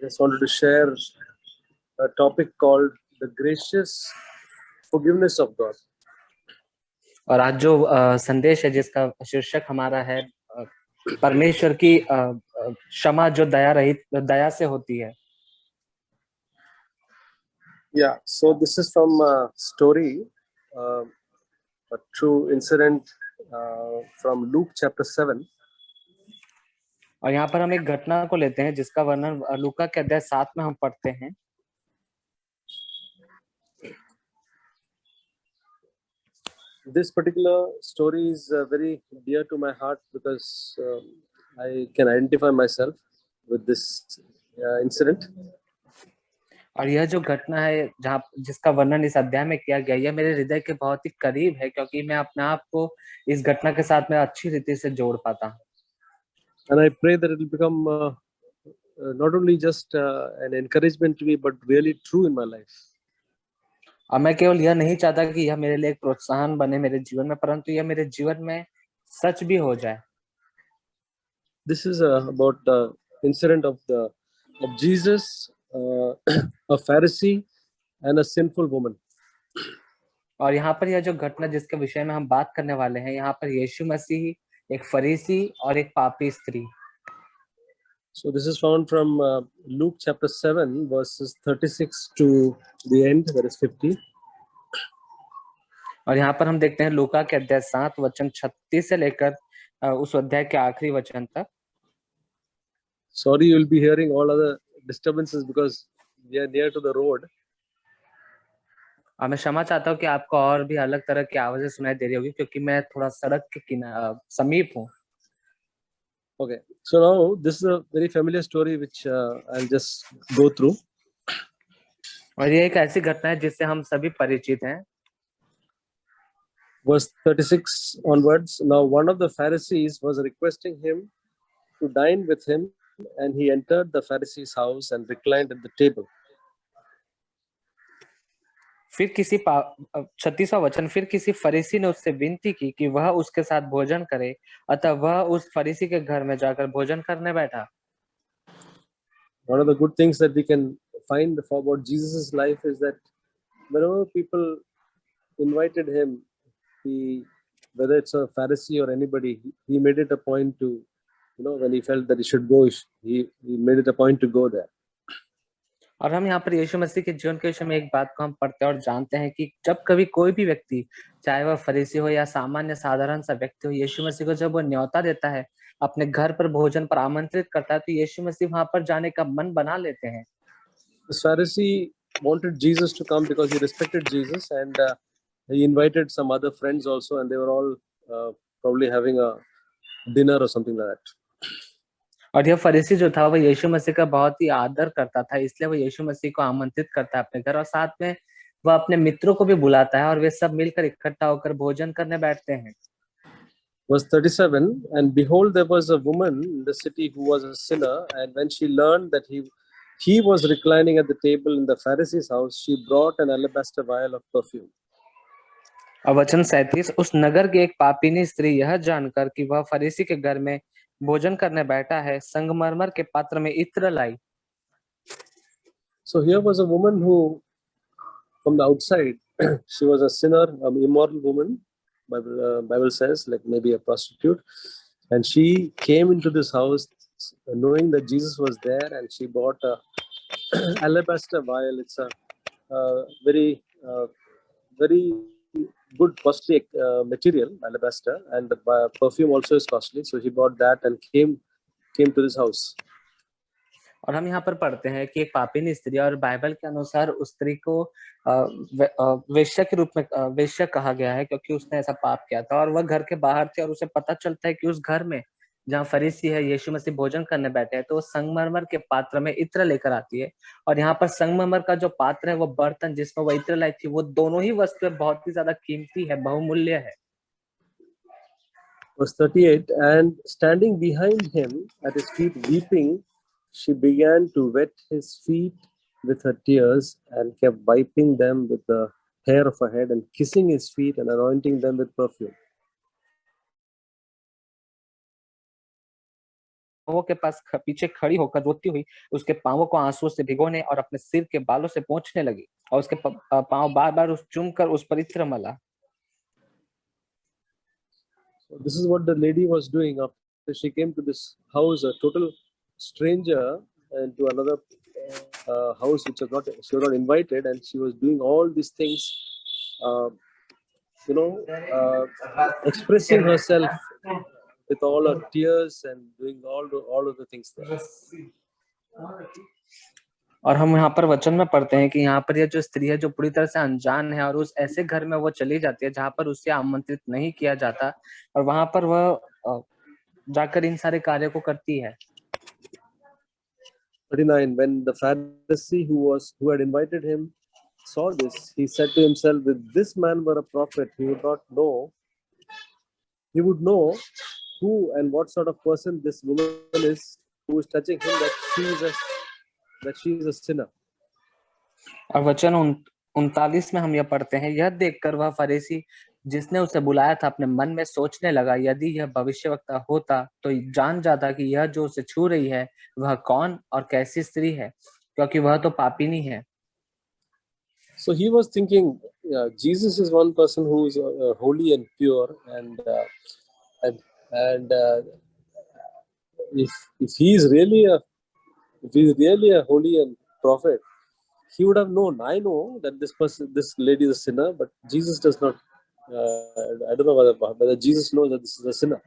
just wanted to share a topic called the gracious forgiveness of God. और आज जो संदेश है जिसका शीर्षक हमारा है परमेश्वर की क्षमा जो दया से होती है. Yeah, so this is from a story, a true incident from Luke chapter 7. और यहाँ पर हम एक घटना को लेते हैं जिसका वर्णन लूका के अध्याय 7 में हम पढ़ते हैं. This particular story is very dear to my heart because I can identify myself with this incident. और यह जो घटना है जिसका वर्णन इस अध्याय में किया गया, यह मेरे हृदय के बहुत ही करीब है क्योंकि मैं अपने आप को इस घटना के साथ में अच्छी रीति से जोड़ पाता हूँ. And I pray that it will become not only just an encouragement to me, but really true in my life. और मैं केवल यह नहीं चाहता कि यह मेरे लिए एक प्रोत्साहन बने मेरे जीवन में, परंतु यह मेरे जीवन में सच भी हो जाए. This is about the incident of Jesus, a Pharisee, and a sinful woman. और यहाँ पर यह जो घटना जिसके विषय में हम बात करने वाले हैं, यहाँ पर यीशु मसीह, एक फरीसी और एक पापी स्त्री. So this is found from Luke chapter 7 verses 36 to the end, that is 50. और यहाँ पर हम देखते हैं लूका के अध्याय 7 वचन 36 से लेकर उस अध्याय के आखिरी वचन तक. Sorry, you will be hearing all other disturbances because we are near to the road. मैं क्षमा चाहता हूँ कि आपको और भी अलग तरह की आवाजें सुनाई दे रही होगी क्योंकि मैं थोड़ा सड़क के समीप हूँ. Okay, so now this is a very familiar story which I'll just go through. और ये एक ऐसी घटना है जिससे हम सभी परिचित हैं. Verse 36 onwards. Now one of the Pharisees was requesting him to dine with him, and he entered the Pharisee's house and reclined at the table. फिर किसी 36वां वचन, फिर किसी फरीसी ने उससे विनती की कि वह उसके साथ भोजन करे, अतः वह उस फरीसी के घर में जाकर भोजन करने बैठा. One of the good things that we can find about Jesus' life is that whenever people invited him, whether it's a Pharisee or anybody, he made it a point to, when he felt that he should go, he made it a point to go there. और हम यहाँ पर यीशु मसीह के जीवन के विषय में एक बात को हम पढ़ते हैं और जानते हैं कि जब कभी कोई भी व्यक्ति, चाहे वह फरीसी हो या सामान्य साधारण सा व्यक्ति हो, यीशु मसीह को जब वो न्योता देता है, अपने घर पर भोजन पर आमंत्रित करता है, तो यीशु मसीह वहां पर जाने का मन बना लेते हैं. This Pharisee wanted Jesus to come because he respected Jesus, and he invited some other friends also, and they were all probably having a dinner or something like that. और यह फरीसी जो था वह यीशु मसीह का बहुत ही आदर करता था, इसलिए वो यीशु मसीह को आमंत्रित करता है अपने घर और साथ में वह अपने मित्रों को भी बुलाता है और वे सब मिलकर इकट्ठा होकर भोजन करने बैठते हैं. Verse 37, and behold, there was a woman in the city who was a sinner, and when she learned that he was reclining at the table in the Pharisee's house, she brought an alabaster vial of perfume. और वचन 37, उस नगर की एक पापीनी स्त्री यह जानकर कि वह फरीसी के घर में भोजन करने बैठा है, संगमरमर के पात्र में इत्र लाई. So here was a woman who, from the outside, she was a sinner, an immoral woman. Bible says, like maybe a prostitute, and she came into this house knowing that Jesus was there, and she bought a alabaster vial. It's a very good costly material, alabaster, and the perfume also is costly. So she bought that and came to this house. और हम यहाँ पर पढ़ते हैं कि एक पापीनी स्त्री, और बाइबल के अनुसार उस स्त्री को वेश्या के रूप में वेश्या कहा गया है क्योंकि उसने ऐसा पाप किया था और वह घर के बाहर थी. और उसे पता चलता है कि उस घर में जहाँ फरीसी है यीशु मसीह भोजन करने बैठे हैं, तो वो संगमरमर के पात्र में इत्र लेकर आती है. और यहाँ पर संगमरमर का जो पात्र है, वो बर्तन जिसमें वो इत्र लाई थी, वो दोनों ही वस्तुएं बहुत ही ज्यादा कीमती है, बहुमूल्य है. Verse 38, and standing behind him at his feet weeping, she began to wet his feet with her tears and kept wiping them with the hair of her head and kissing his feet and anointing them with perfume. पांवों के पास पीछे खड़ी होकर रोती हुई उसके पांवों को आंसुओं से भिगोने और अपने सिर के बालों से पोंछने लगी और उसके पांव बार बार उस चूम कर उस पर इत्र मला। So this is what the lady was doing after she came to this house, a total stranger, and to another house which was not she was not invited, and she was doing all these things, uh, you know, expressing herself with all her tears and doing all of the things there. और हम यहाँ पर वचन में पढ़ते हैं कि यहाँ पर यह जो स्त्री है जो पूरी तरह से अनजान है और उस ऐसे घर में वो चली जाती है जहाँ पर उसे आमंत्रित नहीं किया जाता और वहां पर वह जाकर इन सारे कार्यों को करती है। 39. When the Pharisee who had invited him saw this, he said to himself, "If this man were a prophet, he would know who and what sort of person this woman is who is touching him, that she is a sinner." और वचन 39 में हम यह पढ़ते हैं, यह देखकर वह फरीसी जिसने उसे बुलाया था अपने मन में सोचने लगा, यदि यह भविष्यवक्ता होता तो जान जाता कि यह जो उसे छू रही है वह कौन और कैसी स्त्री है, क्योंकि वह तो पापिनी है। So he was thinking, Jesus is one person who is holy and pure, and if he is really a holy and prophet, he would have known. I know that this lady is a sinner, but Jesus does not. I don't know whether Jesus knows that this is a sinner.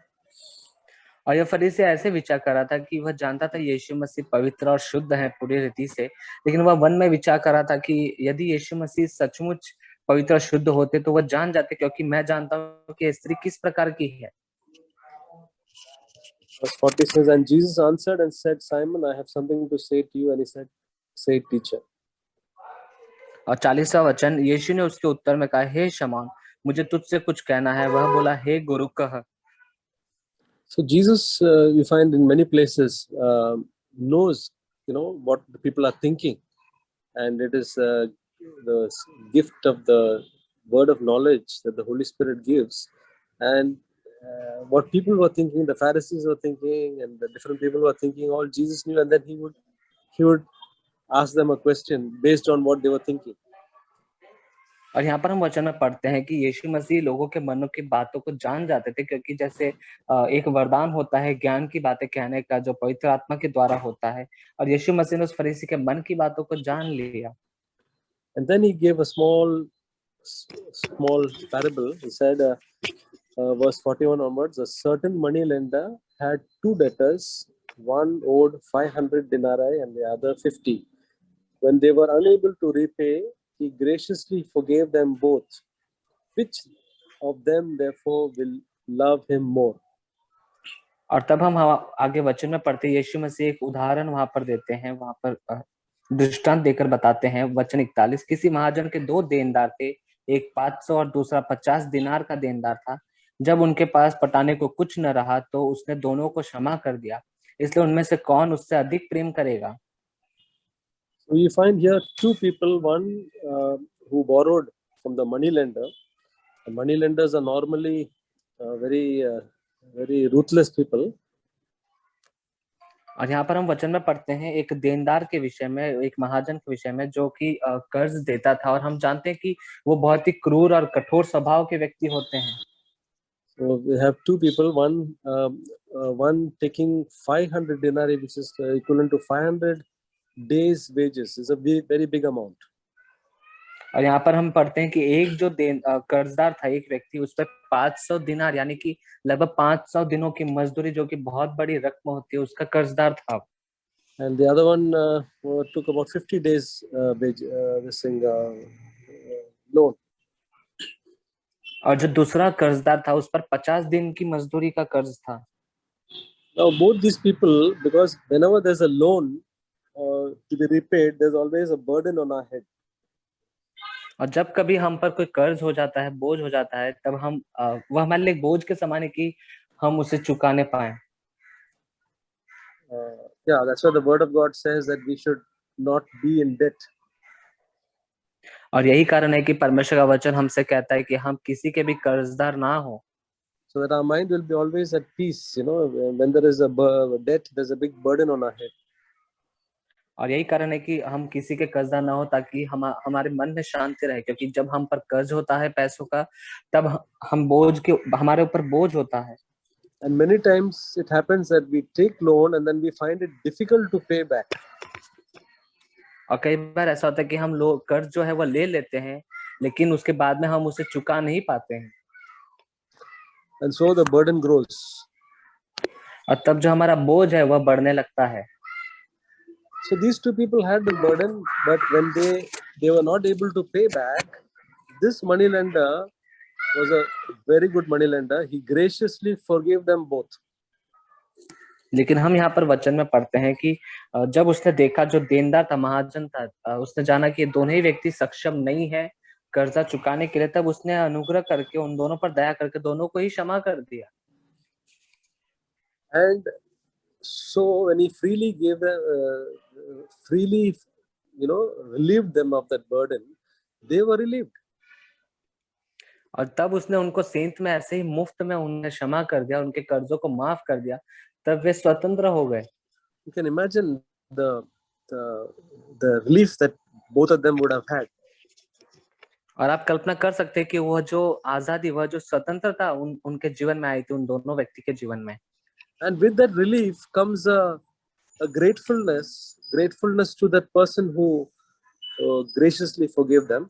और यह फरीसी ऐसे विचार कर रहा था कि वह जानता था यीशु मसीह पवित्र और शुद्ध है पूरी रीति से, लेकिन वह मन में विचार कर रहा था कि यदि यीशु मसीह सचमुच पवित्र और शुद्ध होते तो वह जान जाते, क्योंकि मैं जानता हूँ कि स्त्री किस प्रकार की है। Verse 40 says, "And Jesus answered and said, Simon, I have something to say to you." And he said, "Say, teacher." और 40वां वचन, यीशु ने उसके उत्तर में कहा, हे शमौन, मुझे तुझसे कुछ कहना है। वह बोला, हे गुरु कह। So Jesus, you find in many places, knows, what the people are thinking, and it is the gift of the word of knowledge that the Holy Spirit gives, and what people were thinking, the Pharisees were thinking, and the different people were thinking, all Jesus knew, and then he would ask them a question based on what they were thinking. और यहाँ पर हम वचन में पढ़ते हैं कि यीशु मसीह लोगों के मनों की बातों को जान जाते थे, क्योंकि जैसे एक वरदान होता है ज्ञान की बातें कहने का जो पवित्र आत्मा के द्वारा होता है, और यीशु मसीह ने उस फरीसी के मन की बातों को जान लिया। And then he gave a small parable. He said, verse 41 onwards, a certain money lender had two debtors. One owed 500 denarii and the other 50. When they were unable to repay, he graciously forgave them both. Which of them, therefore, will love him more? और तब हम आगे वचन में पढ़ते यीशु मसीह एक उदाहरण वहां पर देते हैं, वहां पर दृष्टांत देकर बताते हैं। वचन 41, किसी महाजन के दो देनदार थे, एक 500 और दूसरा 50 दिनार का देनदार था। जब उनके पास पटाने को कुछ न रहा तो उसने दोनों को क्षमा कर दिया। इसलिए उनमें से कौन उससे अधिक प्रेम करेगा? So you find here two people, one who borrowed from the money lender. The money lenders are normally very ruthless people. और यहाँ पर हम वचन में पढ़ते हैं एक देनदार के विषय में, एक महाजन के विषय में जो कि कर्ज देता था, और हम जानते हैं कि वो बहुत ही क्रूर और कठोर स्वभाव के व्यक्ति होते हैं। So we have two people, one taking 500 denarii, which is equivalent to 500 days wages. Is a very big amount. और यहाँ पर हम पढ़ते हैं कि एक जो कर्जदार था, एक व्यक्ति, उस पर 500 दिनार यानी कि लगभग 500 दिनों की मजदूरी, जो कि बहुत बड़ी रकम होती है, उसका कर्जदार था। And the other one took about 50 days loan. और जो दूसरा कर्जदार था उस पर 50 दिन की मजदूरी का कर्ज था। Now both these people, because whenever there's a loan to be repaid, there's always a burden on our head. और जब कभी हम पर कोई कर्ज हो जाता है, बोझ हो जाता है, तब हम वह हमारे लिए बोझ के समान है कि हम उसे चुकाने पाए। Yeah, that's why the word of God says that we should not be in debt. और यही कारण है कि परमेश्वर का वचन हमसे कहता है कि हम किसी के भी कर्जदार ना हो। so that our mind will be always at peace. When there is a debt, there's a big burden on our head. और यही कारण है कि हम किसी के कर्जदार ना हो, ताकि हमारे मन में शांति रहे, क्योंकि जब हम पर कर्ज होता है पैसों का, तब हमारे ऊपर बोझ होता है। And many times it happens that we take loan and then we find it difficult to pay back. और कई बार ऐसा होता है कि हम लोग कर्ज जो है वो ले लेते हैं, लेकिन उसके बाद में हम उसे चुका नहीं पाते हैं, And so the burden grows. और तब जो हमारा बोझ है वह बढ़ने लगता है। So these two people had the burden, but when they were not able to pay back, this moneylender was a very good moneylender. He graciously forgave them both. लेकिन हम यहाँ पर वचन में पढ़ते हैं कि जब उसने देखा, जो देनदार था, महाजन था, उसने जाना कि ये दोनों ही व्यक्ति सक्षम नहीं है कर्जा चुकाने के लिए, तब उसने अनुग्रह करके उन दोनों पर दया करके दोनों को ही क्षमा कर दिया। And so when he freely gave them, freely, relieved them of that burden, they were relieved. और तब उसने उनको सेंत में ऐसे ही मुफ्त में उन्हें क्षमा कर दिया, उनके कर्जों को माफ कर दिया, तब वे स्वतंत्र हो गए। You can imagine the relief that both of them would have had. और आप कल्पना कर सकते हैं कि वह जो आजादी, वह जो स्वतंत्रता उनके जीवन में आई थी, उन दोनों व्यक्ति के जीवन में। And with that relief comes a gratefulness to that person who graciously forgave them.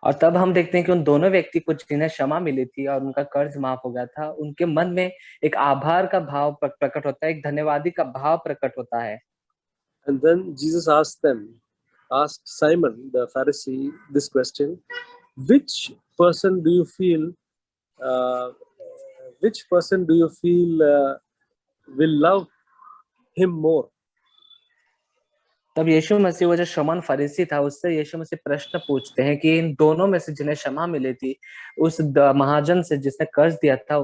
और तब हम देखते हैं कि उन दोनों व्यक्ति को जिन्हें क्षमा मिली थी और उनका कर्ज माफ हो गया था, उनके मन में एक आभार का भाव प्रकट होता है, एक धन्यवादी का भाव प्रकट होता है। And then Jesus asked Simon the Pharisee this question: which person do you feel will love him more? तब यीशु मसीह, वो जो शमौन फरीसी था, उससे यीशु मसीह प्रश्न पूछते हैं कि इन दोनों में से जिन्हें क्षमा मिली थी, उस महाजन से जिसने कर्ज दिया था,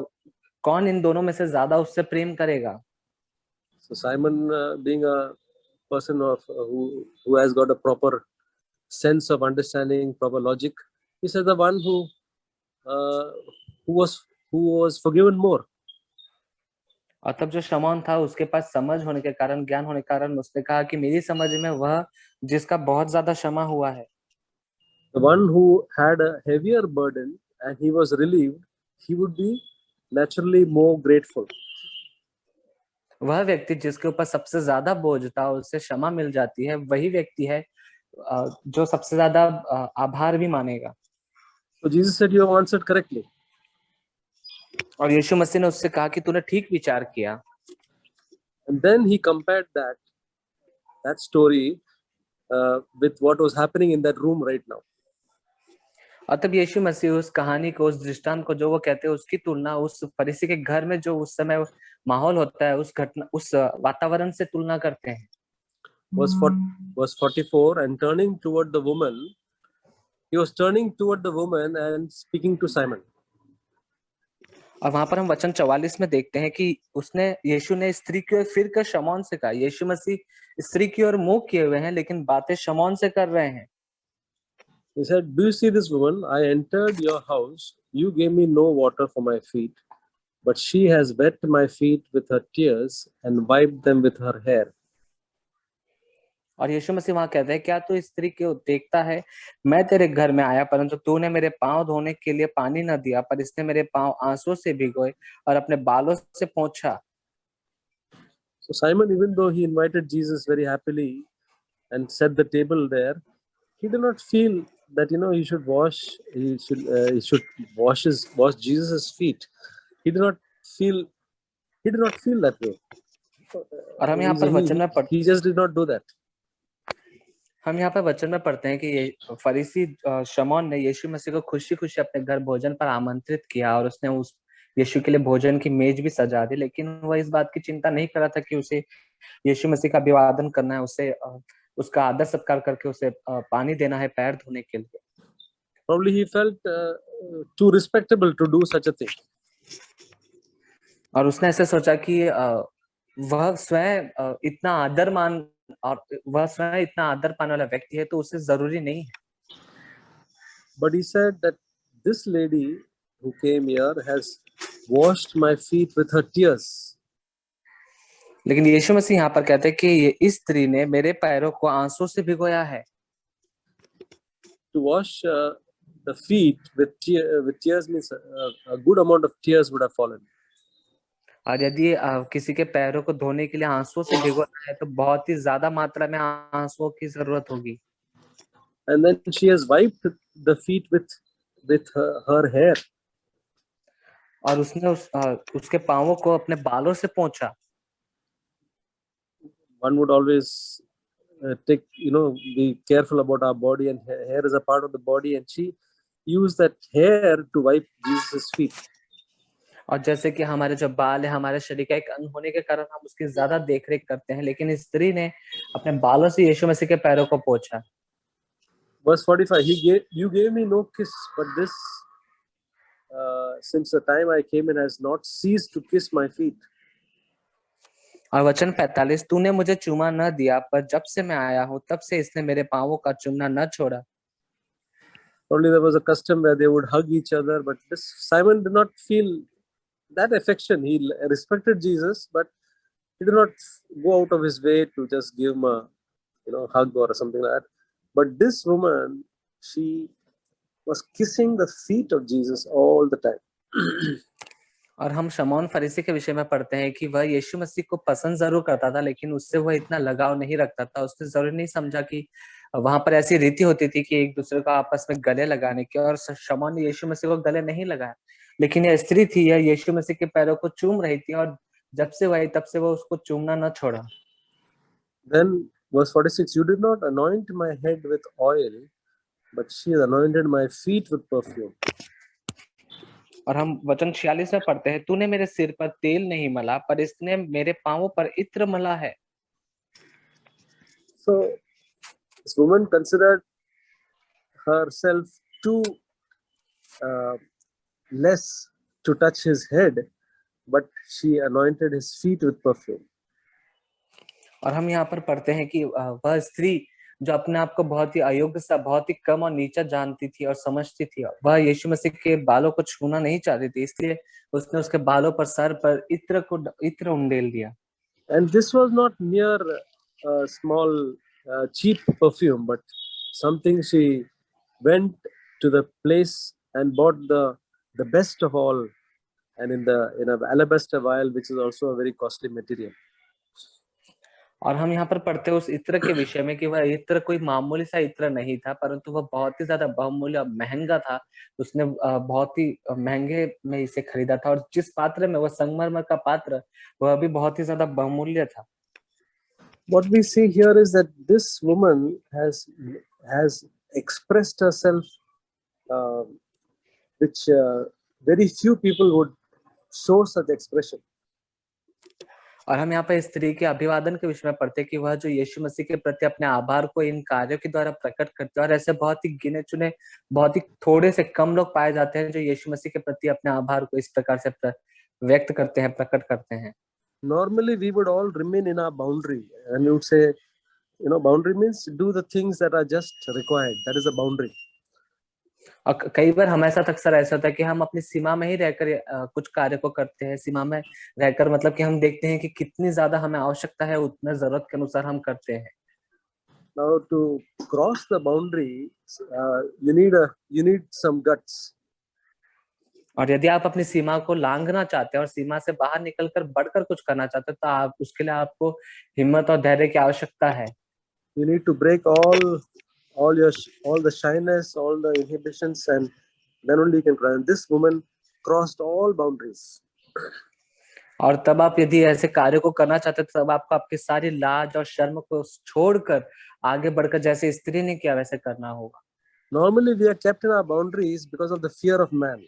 कौन इन दोनों में से ज्यादा उससे प्रेम करेगा? So Simon, being a person who has got a proper sense of understanding, proper logic, he said the one who was forgiven more. और तब जो शमौन था, उसके पास समझ होने के कारण, ज्ञान होने के कारण, उसने कहा कि मेरी समझ में वह जिसका बहुत ज्यादा क्षमा हुआ है। The one who had a heavier burden and he was relieved, he would be naturally more grateful. वह व्यक्ति जिसके ऊपर सबसे ज्यादा बोझ था, उससे क्षमा मिल जाती है, वही व्यक्ति है जो सबसे ज्यादा आभार भी मानेगा। So Jesus said, you have answered correctly. और यीशु मसीह ने उससे कहा कि तूने ठीक विचार किया। And then he compared that story with what was happening in that room right now. और तब यीशु मसीह उस कहानी को, उस दृष्टांत को, जो वो कहते हैं, उसकी तुलना उस फरीसी के घर में जो उस समय माहौल होता है, उस घटना, उस वातावरण से तुलना करते हैं। Verse 44, and turning toward the woman, he was turning toward the woman and speaking to Simon. और वहां पर हम वचन 44 में देखते हैं कि यीशु ने स्त्री की ओर फिर कर शमौन से कहा। यीशु मसीह स्त्री की ओर मुंह किए हुए हैं, लेकिन बातें शमौन से कर रहे हैं। He said, do you see this woman? I entered your house. You gave me no water for my feet, but she has wet my feet with her tears and wiped them with her hair. और यीशु मसीह वहां कहते हैं, क्या तू स्त्री को देखता है? मैं तेरे घर में आया, परंतु तूने मेरे पांव धोने के लिए पानी न दिया, पर इसने मेरे पांव आंसुओं से भिगोए और अपने बालों से पोंछा। So Simon, even though he invited Jesus very happily and set the table there, he did not feel that he should wash Jesus' feet. He did not feel that way. और हम यहाँ पर वचन में he just did not do that. हम यहाँ पर वचन में पढ़ते हैं कि ये फरीसी शमौन ने यीशु मसीह को खुशी खुशी अपने घर भोजन पर आमंत्रित किया, और उसने उस यीशु के लिए भोजन की मेज भी सजा दी, लेकिन वह इस बात की चिंता नहीं कर रहा था कि उसे यीशु मसीह का अभिवादन करना है, उसे उसका आदर सत्कार करके उसे पानी देना है पैर धोने के लिए। Probably he felt too respectable to do such a thing. और उसने ऐसे सोचा कि वह स्वयं इतना आदरमान और वह स्वयं इतना आदर पाने वाला व्यक्ति है, तो उसे जरूरी नहीं है। But he said that this lady who came here has washed my feet with her tears. लेकिन यीशु मसीह यहाँ पर कहते हैं कि ये इस स्त्री ने मेरे पैरों को आंसू से भिगोया है। To wash the feet with tears means a good amount of tears would have fallen. और यदि किसी के पैरों को धोने के लिए आंसुओं से भिगोना है तो बहुत ही ज्यादा मात्रा में आंसुओं की जरूरत होगी। And then she has wiped the feet with her hair. और उसने उसके पांवों को अपने बालों से पोंछा। One would always be careful about our body, and hair is a part of the body, and she used that hair to wipe Jesus' feet. और जैसे कि हमारे जो बाल है हमारे शरीर का एक अंग होने के कारण हम उसकी ज्यादा देखरेख करते हैं, लेकिन इस स्त्री ने अपने बालों से यीशु मसीह के पैरों को पोंछा। Verse 45, you gave me no kiss, but this since the time I came in has not ceased to kiss my feet. और वचन 45, तूने मुझे चूमा न दिया, पर जब से मैं आया हूँ तब से इसने मेरे पांवों का चूमना न छोड़ा। Probably there was a custom where they would hug each other, but this Simon did not feel that affection. He respected Jesus, but he did not go out of his way to just give him a hug or something like that. But this woman, she was kissing the feet of Jesus all the time. और हम शमौन फरीसी के विषय में पढ़ते हैं कि वह यीशु मसीह को पसंद जरूर करता था, लेकिन उससे वह इतना लगाव नहीं रखता था। उसने जरूर नहीं समझा कि वहां पर ऐसी रीति होती थी कि एक दूसरे को आपस में गले लगाने की, और शमौन ने यीशु मसीह को गले नहीं लगाया, लेकिन यह स्त्री थी, यह यीशु मसीह के पैरों को चूम रही थी, और जब से वह तब से वो उसको चूमना न छोड़ा। Then verse 46, you did not anoint my head with oil, but she has anointed my feet with perfume. और हम वचन 46 में पढ़ते हैं, तूने मेरे सिर पर तेल नहीं मला, पर इसने मेरे पांवों पर इत्र मला है। So this woman considered herself too less to touch his head, but she anointed his feet with perfume. और हम यहाँ पर पढ़ते हैं कि वह स्त्री जो अपने आप को बहुत ही अयोग्य सा, बहुत ही कम और नीचा जानती थी और समझती थी, वह यीशु मसीह के बालों को छूना नहीं चाहती थी, इसलिए उसने उसके बालों पर, सर पर इत्र उंडेल दिया। And this was not mere small cheap perfume, but something she went to the place and bought the best of all, and in an alabaster vial, which is also a very costly material. और हम यहाँ पर पढ़ते हैं उस इत्र के विषय में कि वह इत्र कोई मामूली सा इत्र नहीं था, परंतु वह बहुत ही ज्यादा बहुमूल्य महंगा था। उसने बहुत ही महंगे में इसे खरीदा था, और जिस पात्र में, वह संगमरमर का पात्र, वह भी बहुत ही ज्यादा बहुमूल्य था। What we see here is that this woman has expressed herself, which very few people would show such expression. और हम यहाँ पर स्त्री के अभिवादन के विषय में पढ़ते हैं कि वह जो यीशु मसीह के प्रति अपने आभार को इन कार्यों के द्वारा प्रकट करते हैं, और ऐसे बहुत ही गिने चुने, बहुत ही थोड़े से कम लोग पाए जाते हैं जो यीशु मसीह के प्रति अपने आभार को इस प्रकार से व्यक्त करते हैं, प्रकट करते हैं। Normally we would all remain in our boundary, and we would say, boundary means do the things that are just required. That is a boundary. और कई बार हमारे साथ अक्सर ऐसा होता है कि हम अपनी सीमा में ही रहकर कुछ कार्य को करते हैं। सीमा में रहकर मतलब कि हम देखते हैं कि कितनी ज्यादा हमें आवश्यकता है, उतना जरूरत के अनुसार हम करते हैं। Now to cross the boundary, you need some guts. और यदि आप अपनी सीमा को लांघना चाहते हैं और सीमा से बाहर निकलकर बढ़कर कुछ करना चाहते हैं, तो आप उसके लिए आपको हिम्मत और धैर्य की आवश्यकता है। You need to break all the shyness, all the inhibitions, and then only you can cross. And this woman crossed all boundaries. और तब आप यदि ऐसे कार्य को करना चाहते हैं, तब आपको आपकी सारी लाज और शर्म को छोड़कर आगे बढ़कर जैसे स्त्री ने किया वैसे करना होगा। Normally we are kept in our boundaries because of the fear of man.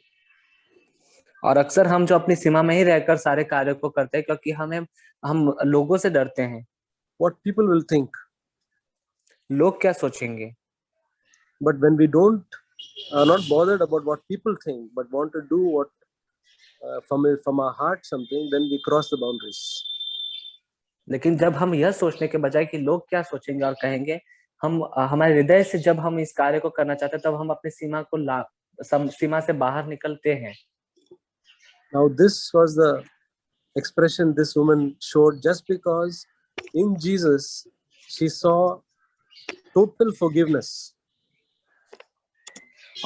और अक्सर हम जो अपनी सीमा में ही रहकर सारे कार्यों को करते हैं क्योंकि हम लोगों से डरते हैं। What people will think. लोग क्या सोचेंगे। But when we are not bothered about what people think, but want to do what from our heart something, then we cross the boundaries. लेकिन जब हम यह सोचने के बजाय कि लोग क्या सोचेंगे और कहेंगे, हम हमारे हृदय से जब हम इस कार्य को करना चाहते हैं, तब हम अपनी सीमा को सीमा से बाहर निकलते हैं। Now, this was the expression this woman showed just because in Jesus she saw total forgiveness.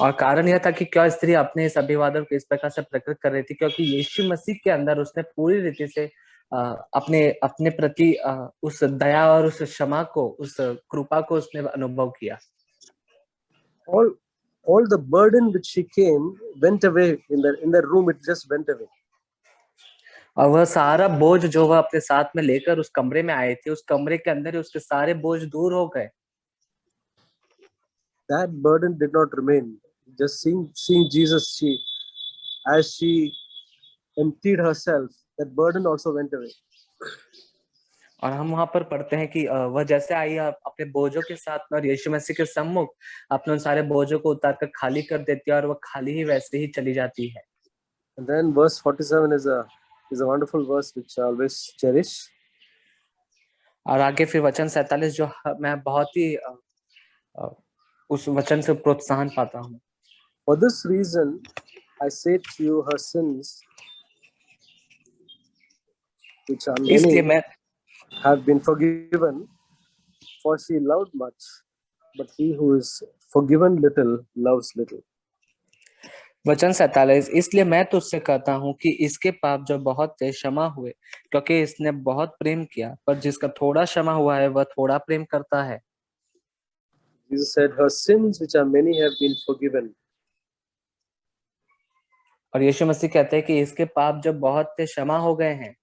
और कारण यह था कि क्या स्त्री अपने इस अभिवादन को इस प्रकार से प्रकट कर रही थी, क्योंकि यीशु मसीह के अंदर उसने पूरी रीति से अपने अपने प्रति उस दया और उस क्षमा को, उस कृपा को उसने अनुभव किया। All the burden which she came went away in the room. It just went away. और वह सारा बोझ जो वह अपने साथ में लेकर उस कमरे में आए थे, उस कमरे के अंदर ही उसके सारे बोझ दूर हो गए। That burden did not remain. Just seeing Jesus, as she emptied herself, that burden also went away. और हम वहां पर पढ़ते हैं कि वह जैसे आई अपने बोझों के साथ में और यीशु मसीह के सम्मुख अपने उन सारे बोझों को उतार कर खाली कर देती है और वह खाली ही वैसे ही चली जाती है। And then verse 47 is a wonderful verse which I always cherish. और आगे फिर वचन 47 जो मैं बहुत ही उस वचन से प्रोत्साहन पाता हूँ। For this reason, I say to you, her sins, which are इसलिए many, मैं have been forgiven, for she loved much, but he who is forgiven little loves little. वचन 47, इसलिए मैं तुझसे कहता हूँ कि इसके पाप जो बहुत थे क्षमा हुए, क्योंकि इसने बहुत प्रेम किया, पर जिसका थोड़ा क्षमा हुआ है वह थोड़ा प्रेम करता है। Jesus said, her sins, which are many, have been forgiven. और यीशु मसीह कहते हैं कि इसके पाप जो बहुत थे क्षमा हो गए हैं।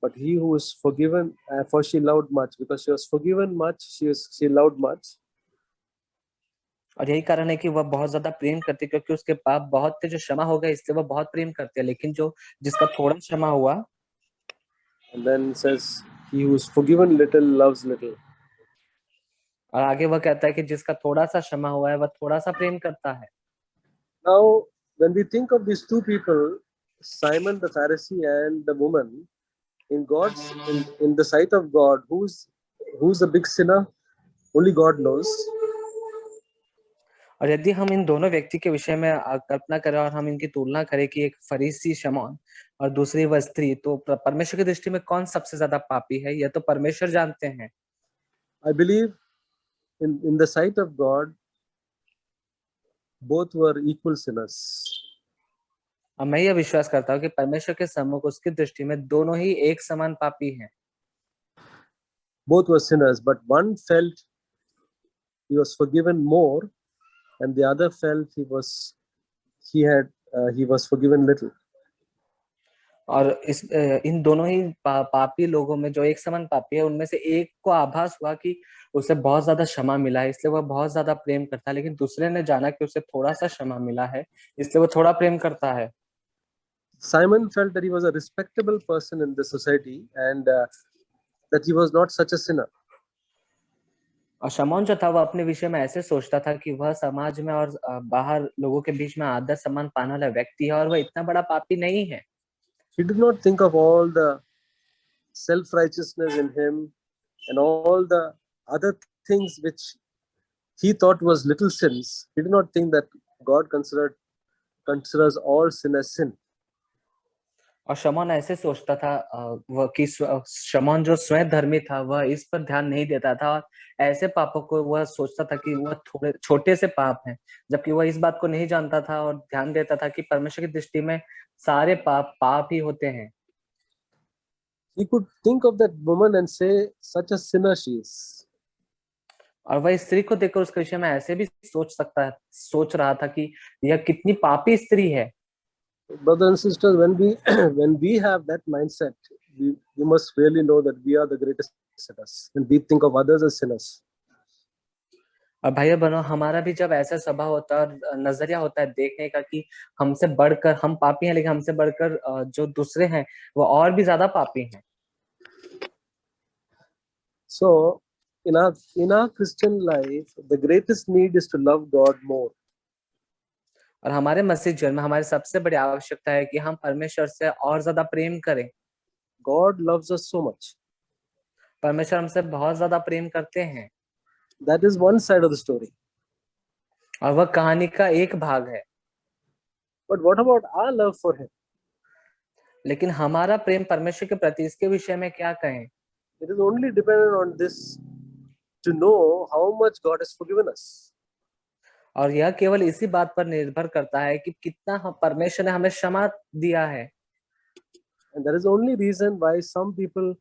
But he who is forgiven, for she loved much, because she was forgiven much, she loved much. और यही कारण है कि वह बहुत ज्यादा प्रेम करती है, क्योंकि उसके पाप बहुत थे जो क्षमा हो गए, इसलिए वह बहुत प्रेम करती है। लेकिन जो जिसका थोड़ा क्षमा हुआ, And then says, he who is forgiven little loves little. और आगे वह कहता है कि जिसका थोड़ा सा क्षमा हुआ है वह थोड़ा सा प्रेम करता है। Now, when we think of these two people, Simon the Pharisee and the woman, in the sight of God, who's the big sinner? Only God knows. और यदि हम इन दोनों व्यक्ति के विषय में कल्पना करें और हम इनकी तुलना करें कि एक फरीसी शमौन और दूसरी वह स्त्री, तो परमेश्वर की दृष्टि में कौन सबसे ज्यादा पापी है, यह तो परमेश्वर जानते हैं। I believe in the sight of God, both were equal sinners. और मैं यह विश्वास करता हूँ कि परमेश्वर के सम्मुख उसकी दृष्टि में दोनों ही एक समान पापी हैं। Both were sinners, but one felt he was forgiven more, and the other felt he was forgiven little. और इन दोनों ही पापी लोगों में जो एक समान पापी है, उनमें से एक को आभास हुआ कि उसे बहुत ज्यादा क्षमा मिला है, इसलिए वह बहुत ज्यादा प्रेम करता है। लेकिन दूसरे ने जाना कि उसे थोड़ा सा क्षमा मिला है, इसलिए वह थोड़ा प्रेम करता है। Simon felt that he was a respectable person in the society, and that he was not such a sinner. और शमौन जो था वह अपने विषय में ऐसे सोचता था कि वह समाज में और बाहर लोगों के बीच में आदर सम्मान पाने वाला व्यक्ति है और वह इतना बड़ा पापी नहीं है। He did not think of all the self-righteousness in him and all the other things which he thought was little sins. He did not think that God considers all sin as sin. और शमौन ऐसे सोचता था वह कि शमौन जो स्वयं धर्मी था वह इस पर ध्यान नहीं देता था और ऐसे पापों को वह सोचता था कि वह थोड़े छोटे से पाप हैं, जबकि वह इस बात को नहीं जानता था और ध्यान देता था कि परमेश्वर की दृष्टि में सारे पाप पाप ही होते हैं। He could think of that woman and say, such a sinner she is. और वह स्त्री को देखकर उसके विषय में ऐसे भी सोच रहा था कि यह कितनी पापी स्त्री है। Brothers and sisters, when we have that mindset, we must really know that we are the greatest sinners, and we think of others as sinners. और भाइयों बहनों, हमारा भी जब ऐसा स्वभाव होता है और नजरिया होता है देखने का कि हमसे बढ़कर हम पापी हैं, लेकिन हमसे बढ़कर जो दूसरे हैं वो और भी ज्यादा पापी हैं। So, in our Christian life, the greatest need is to love God more. और हमारे मसीह जीवन में हमारी सबसे बड़ी आवश्यकता है कि हम परमेश्वर से और ज्यादा प्रेम करें। God loves us so much. परमेश्वर हमसे बहुत ज्यादा प्रेम करते हैं। That is one side of the story. और वह कहानी का एक भाग है। But what about our love for him? लेकिन हमारा प्रेम परमेश्वर के प्रति इसके विषय में क्या कहें? It is only dependent on this to know how much God has forgiven us. और यह केवल इसी बात पर निर्भर करता है कि कितना परमेश्वर ने हमें क्षमा दिया है। And that is the only reason why some people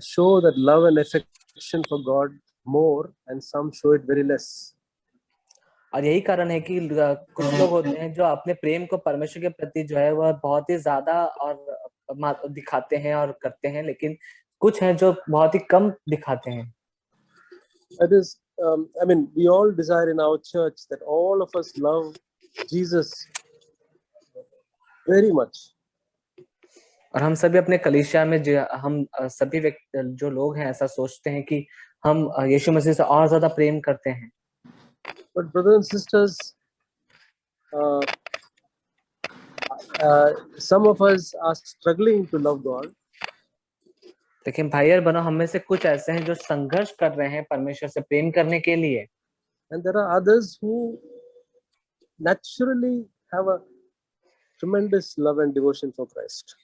show that love and affection for God more and some show it very less. और यही कारण है कि कुछ लोग होते हैं जो अपने प्रेम को परमेश्वर के प्रति जो है वह बहुत ही ज्यादा और दिखाते हैं और करते हैं, लेकिन कुछ हैं जो बहुत ही कम दिखाते हैं। That is, I mean, we all desire in our church that all of us love Jesus very much. और हम सभी अपने कलीसिया में हम सभी व्यक्ति जो लोग हैं ऐसा सोचते हैं कि हम यीशु मसीह से और ज्यादा प्रेम करते हैं। But brothers and sisters, some of us are struggling to love God. लेकिन भाई और बहनों, हम में से कुछ ऐसे हैं जो संघर्ष कर रहे हैं परमेश्वर से प्रेम करने के लिए। And there are others who naturally have a tremendous love and devotion for Christ.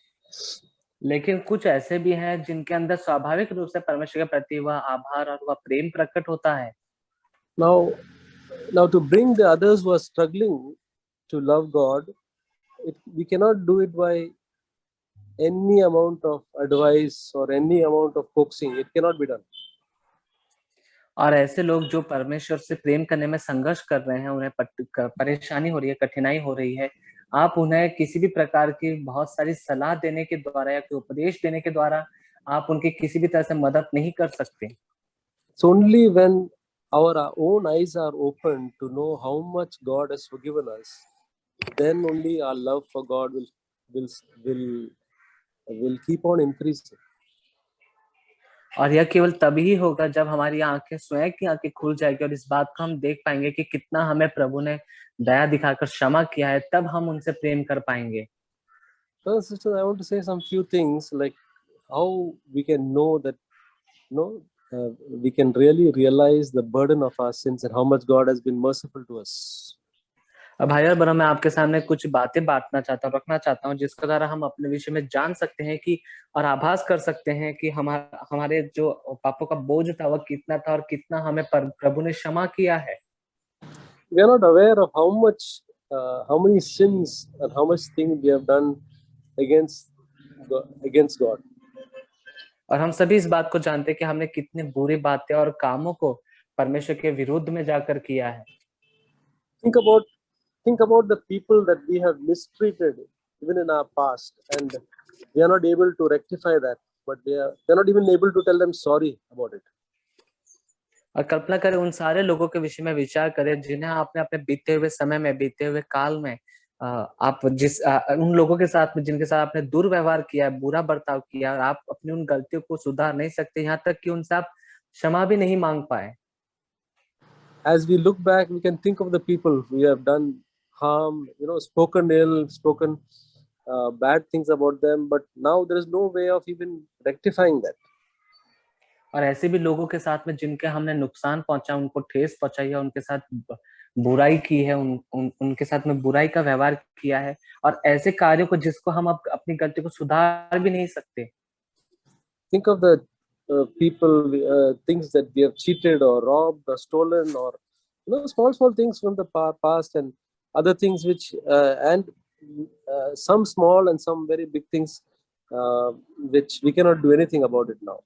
लेकिन कुछ ऐसे भी हैं जिनके अंदर स्वाभाविक रूप से परमेश्वर के प्रति वह आभार और वह प्रेम प्रकट होता है। Now to bring the others who are struggling to love God, we cannot do it by any amount of advice or any amount of coaxing. It cannot be done. और ऐसे लोग जो परमेश्वर से प्रेम करने में संघर्ष कर रहे हैं, उन्हें परेशानी हो रही है, कठिनाई हो रही है, आप उन्हें किसी भी प्रकार की बहुत सारी सलाह देने के द्वारा या उपदेश देने के द्वारा आप उनकी किसी भी तरह से मदद नहीं कर सकते। It's only when our own eyes are open to know how much God has forgiven us, then only our love for God will keep on increasing. और यह केवल तभी होगा जब हमारी आंखें, स्वयं की आंखें खुल जाएगी और इस बात को हम देख पाएंगे कि कितना हमें प्रभु ने दया दिखाकर क्षमा किया है, तब हम उनसे प्रेम कर पाएंगे। So, sisters, I want to say some few things like how we can know that, we can really realize the burden of our sins and how much God has been merciful to us. अब भाई और बहनों, मैं आपके सामने कुछ बातें बांटना चाहता हूँ, रखना चाहता हूँ, जिसके द्वारा हम अपने विषय में जान सकते हैं कि और आभास कर सकते हैं कि हमारे जो पापों का बोझ था वह कितना था और कितना हमें प्रभु ने क्षमा किया है। We are not aware of how many sins and how much things we have done against God. और हम सभी इस बात को जानते हैं कि हमने कितनी बुरी बातें और कामों को परमेश्वर के विरुद्ध में जाकर किया है। Think about the people that we have mistreated even in our past, and we are not able to rectify that, but they're not even able to tell them sorry about it. और कल्पना करें, उन सारे लोगों के विषय में विचार करें जिन्हें आपने अपने बीते हुए समय में, बीते हुए काल में आप उन लोगों के साथ में जिनके साथ आपने दुर्व्यवहार किया है, बुरा बर्ताव किया, और आप अपनी उन गलतियों को सुधार नहीं सकते, यहाँ तक कि उनसे आप क्षमा भी नहीं मांग पाए। As we look back, we can think of the people we have done harm, spoken ill, spoken bad things about them, but now there is no way of even rectifying that. और ऐसे भी लोगों के साथ में जिनके हमने नुकसान पहुंचा, उनको ठेस पहुंचाई है, उनके साथ बुराई की है, उनके साथ में बुराई का व्यवहार किया है, और ऐसे कार्यों को जिसको हम अपनी गलती को सुधार भी नहीं सकते। Think of the people, things that we have cheated or robbed or stolen, or small things from the past, and other things which and some small and some very big things which we cannot do anything about it now.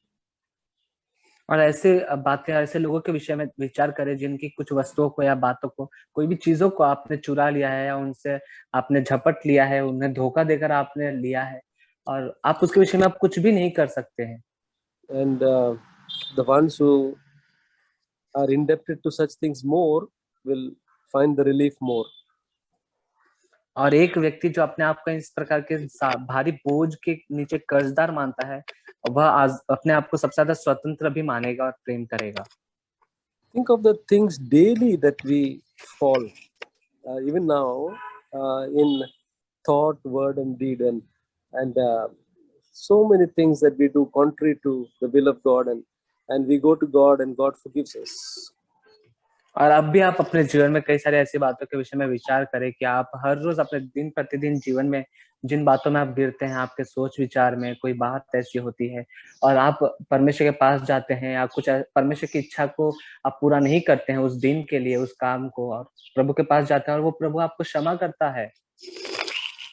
और ऐसे बातें, ऐसे लोगों के विषय में विचार करें जिनकी कुछ वस्तुओं को या बातों को, कोई भी चीजों को आपने चुरा लिया है या उनसे आपने झपट लिया है, उन्हें धोखा देकर आपने लिया है, और आप उसके विषय में आप कुछ भी नहीं कर सकते हैं। And the ones who are indebted to such things more will find the relief more. और एक व्यक्ति जो अपने आप को इस प्रकार के भारी बोझ के नीचे कर्जदार मानता है, वह आज अपने आप को सबसे ज्यादा स्वतंत्र भी मानेगा और प्रेम करेगा। Think of the things daily that we fall, even now, in thought, word, and deed, and so many things that we do contrary to the will of God, and we go to God and God forgives us. और अब भी आप अपने जीवन में कई सारी ऐसी बातों के विषय में विचार करें कि आप हर रोज अपने दिन प्रतिदिन जीवन में जिन बातों में आप गिरते हैं, आपके सोच विचार में कोई बात ऐसी होती है और आप परमेश्वर के पास जाते हैं या कुछ परमेश्वर की इच्छा को आप पूरा नहीं करते हैं उस दिन के लिए, उस काम को, और प्रभु के पास जाते हैं और वो प्रभु आपको क्षमा करता है।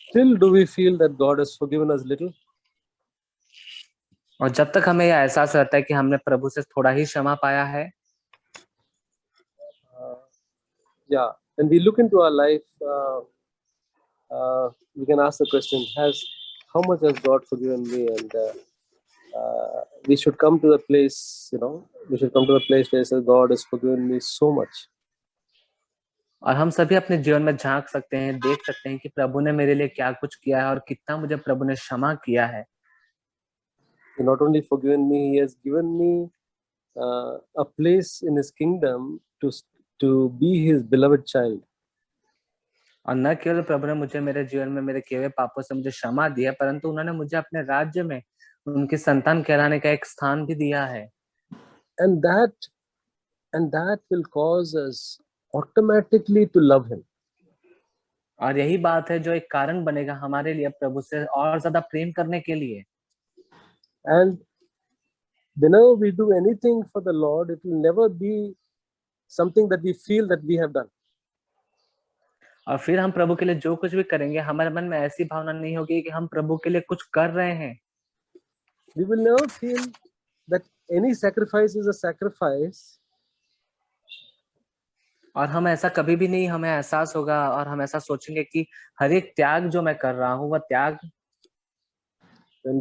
Still, do we feel that God has forgiven us little? और जब तक हमें यह एहसास रहता है कि हमने प्रभु से थोड़ा ही क्षमा पाया है, Yeah. When we look into our life, we can ask the question: how much has God forgiven me? And we should come to the place, we should come to the place where says, God has forgiven me so much. और हम सभी अपने जीवन में झांक सकते हैं, देख सकते हैं कि प्रभु ने मेरे लिए क्या कुछ किया है और कितना मुझे प्रभु ने क्षमा किया है। He not only forgiven me, He has given me a place in His kingdom to be His beloved child. और न केवल प्रभु ने मुझे मेरे जीवन में मेरे किए हुए पापों से मुझे क्षमा दिया, परंतु उन्होंने मुझे अपने राज्य में उनकी संतान कहलाने का एक स्थान भी दिया है। And that will cause us automatically to love Him. और यही बात है जो एक कारण बनेगा हमारे लिए प्रभु से और ज्यादा प्रेम करने के लिए। And whenever we do anything for the Lord, it will never be something that we feel that we have done. और फिर हम प्रभु के लिए जो कुछ भी करेंगे, हमारे मन में ऐसी भावना नहीं होगी कि हम प्रभु के लिए कुछ कर रहे हैं। We will never feel that any sacrifice is a sacrifice. और हम ऐसा कभी भी नहीं, हमें एहसास होगा और हम ऐसा सोचेंगे कि हर एक त्याग जो मैं कर रहा हूँ वह त्याग, When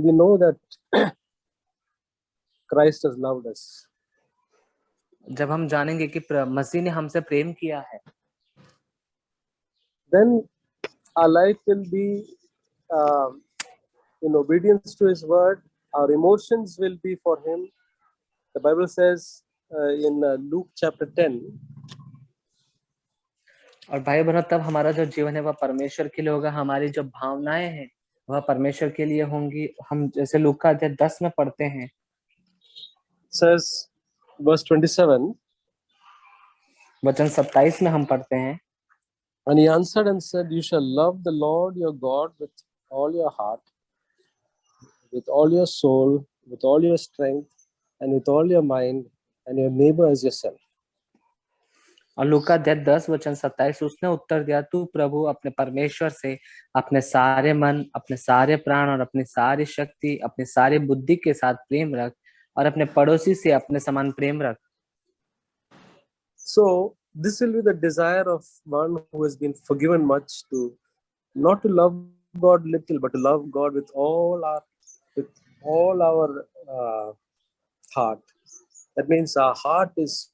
we know that Christ has loved us, जब हम जानेंगे कि मसीह ने हमसे प्रेम किया है, then our life will be in obedience to His word. Our emotions will be for Him. The Bible says in Luke chapter 10, और भाई बहनों तब हमारा जो जीवन है वह परमेश्वर के लिए होगा, हमारी जो भावनाएं हैं वह परमेश्वर के लिए होंगी। हम जैसे लूका अध्याय 10 में पढ़ते हैं, says verse 27, वचन 27 में हम पढ़ते हैं, and He answered and said, you shall love the Lord your God with all your heart, with all your soul, with all your strength, and with all your mind, and your neighbor as yourself. और लूका अध्याय 10 वचन 27, उसने उत्तर दिया, तू प्रभु अपने परमेश्वर से अपने सारे मन, अपने सारे प्राण और अपनी सारी शक्ति, अपनी सारी बुद्धि के साथ प्रेम रख और अपने पड़ोसी से अपने समान प्रेम रख। So this will be the desire of one who has been forgiven much, to not to love God little, but to love God with all our heart. That means our heart is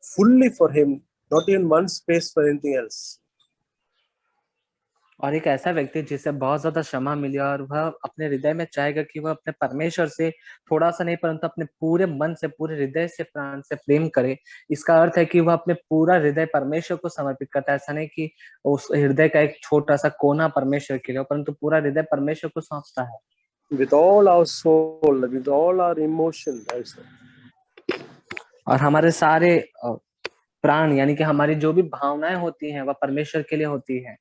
fully for Him, not even one space for anything else. और एक ऐसा व्यक्ति जिसे बहुत ज्यादा क्षमा मिली और वह अपने हृदय में चाहेगा कि वह अपने परमेश्वर से थोड़ा सा नहीं परंतु अपने पूरे मन से, पूरे हृदय से, प्राण से प्रेम करे। इसका अर्थ है कि वह अपने पूरा हृदय परमेश्वर को समर्पित करता है। ऐसा नहीं कि उस हृदय का एक छोटा सा कोना परमेश्वर के लिए, परंतु पूरा हृदय परमेश्वर को सौंपता है। With all our soul, with all our emotion also. और हमारे सारे प्राण यानी कि हमारी जो भी भावनाएं होती हैं वह परमेश्वर के लिए होती है।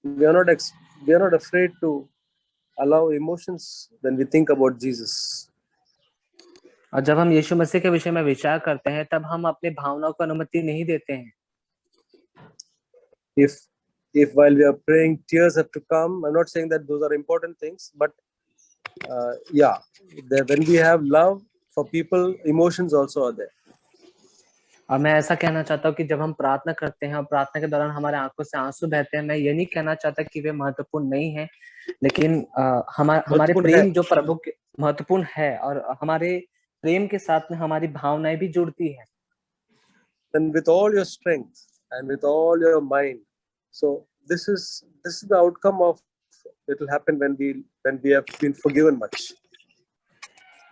We are not afraid to allow emotions when we think about Jesus. और जब हम यीशु मसीह के विषय में विचार करते हैं तब हम अपनी भावनाओं को अनुमति नहीं देते हैं। If while we are praying tears have to come, I'm not saying that those are important things, but when we have love for people, emotions also are there. और मैं ऐसा कहना चाहता हूँ कि जब हम प्रार्थना करते हैं और प्रार्थना के दौरान हमारे आंखों से आंसू बहते हैं, मैं ये नहीं कहना चाहता कि वे महत्वपूर्ण नहीं है, लेकिन हमारे प्रेम जो प्रभु के महत्वपूर्ण है और हमारे प्रेम के साथ में हमारी भावनाएं भी जुड़ती है। And with all your strength and with all your mind, so this is the outcome of it will happen when we have been forgiven much.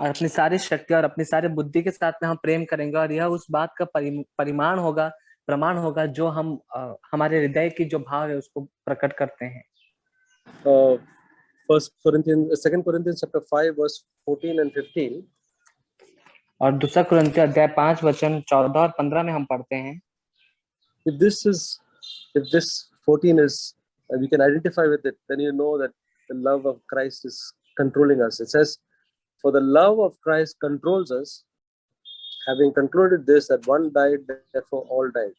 और अपनी सारी शक्ति और अपनी सारी बुद्धि के साथ में हम प्रेम करेंगे और यह उस बात का परिमाण होगा, प्रमाण होगा जो हम हमारे हृदय की जो भाव है उसको प्रकट करते हैं। 2 Corinthians chapter 5 verse 14 and 15. और दूसरा कुरिन्थियों अध्याय 5 वचन 14 और 15 में हम पढ़ते हैं, If this 14 is, we can identify with it, then you know that the love of Christ is controlling us. It says, for the love of Christ controls us, having concluded this, that one died, therefore all died.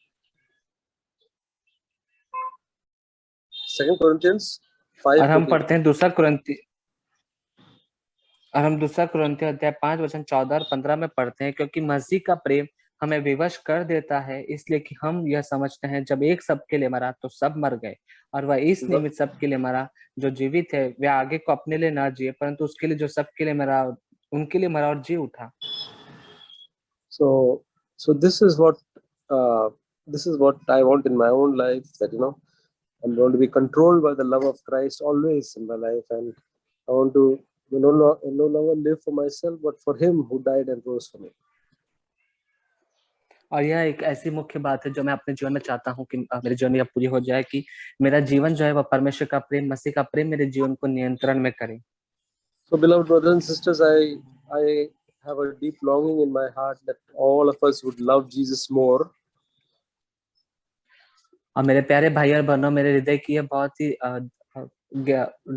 2 Corinthians और हम 5:14. पढ़ते हैं दूसरा कुरिन्थियों अध्याय 5 वचन 14 और 15 में पढ़ते हैं, क्योंकि मसीह का प्रेम हमें विवश कर देता है, इसलिए कि हम यह समझते हैं जब एक सबके लिए मरा तो सब मर गए, और वह इस निमित्त सबके लिए मरा जो जीवित है वे आगे को अपने लिए ना जिए, परंतु उसके लिए जो सबके लिए मरा उनके लिए मरा और जी उठा। So this is what I want in my own life, that I'm going to be controlled by the love of Christ always in my life, and I want to no longer live for myself, but for Him who died and rose for me. और यह एक ऐसी मुख्य बात है जो मैं अपने जीवन में चाहता हूँ कि मेरे जीवन में यह पूरी हो जाए, कि मेरा जीवन जो है वह परमेश्वर का प्रेम, मसीह का प्रेम मेरे जीवन को नियंत्रण में करे। So, beloved brothers and sisters, I have a deep longing in my heart that all of us would love Jesus more. और मेरे प्यारे भाई और बहनों, मेरे हृदय की यह बहुत ही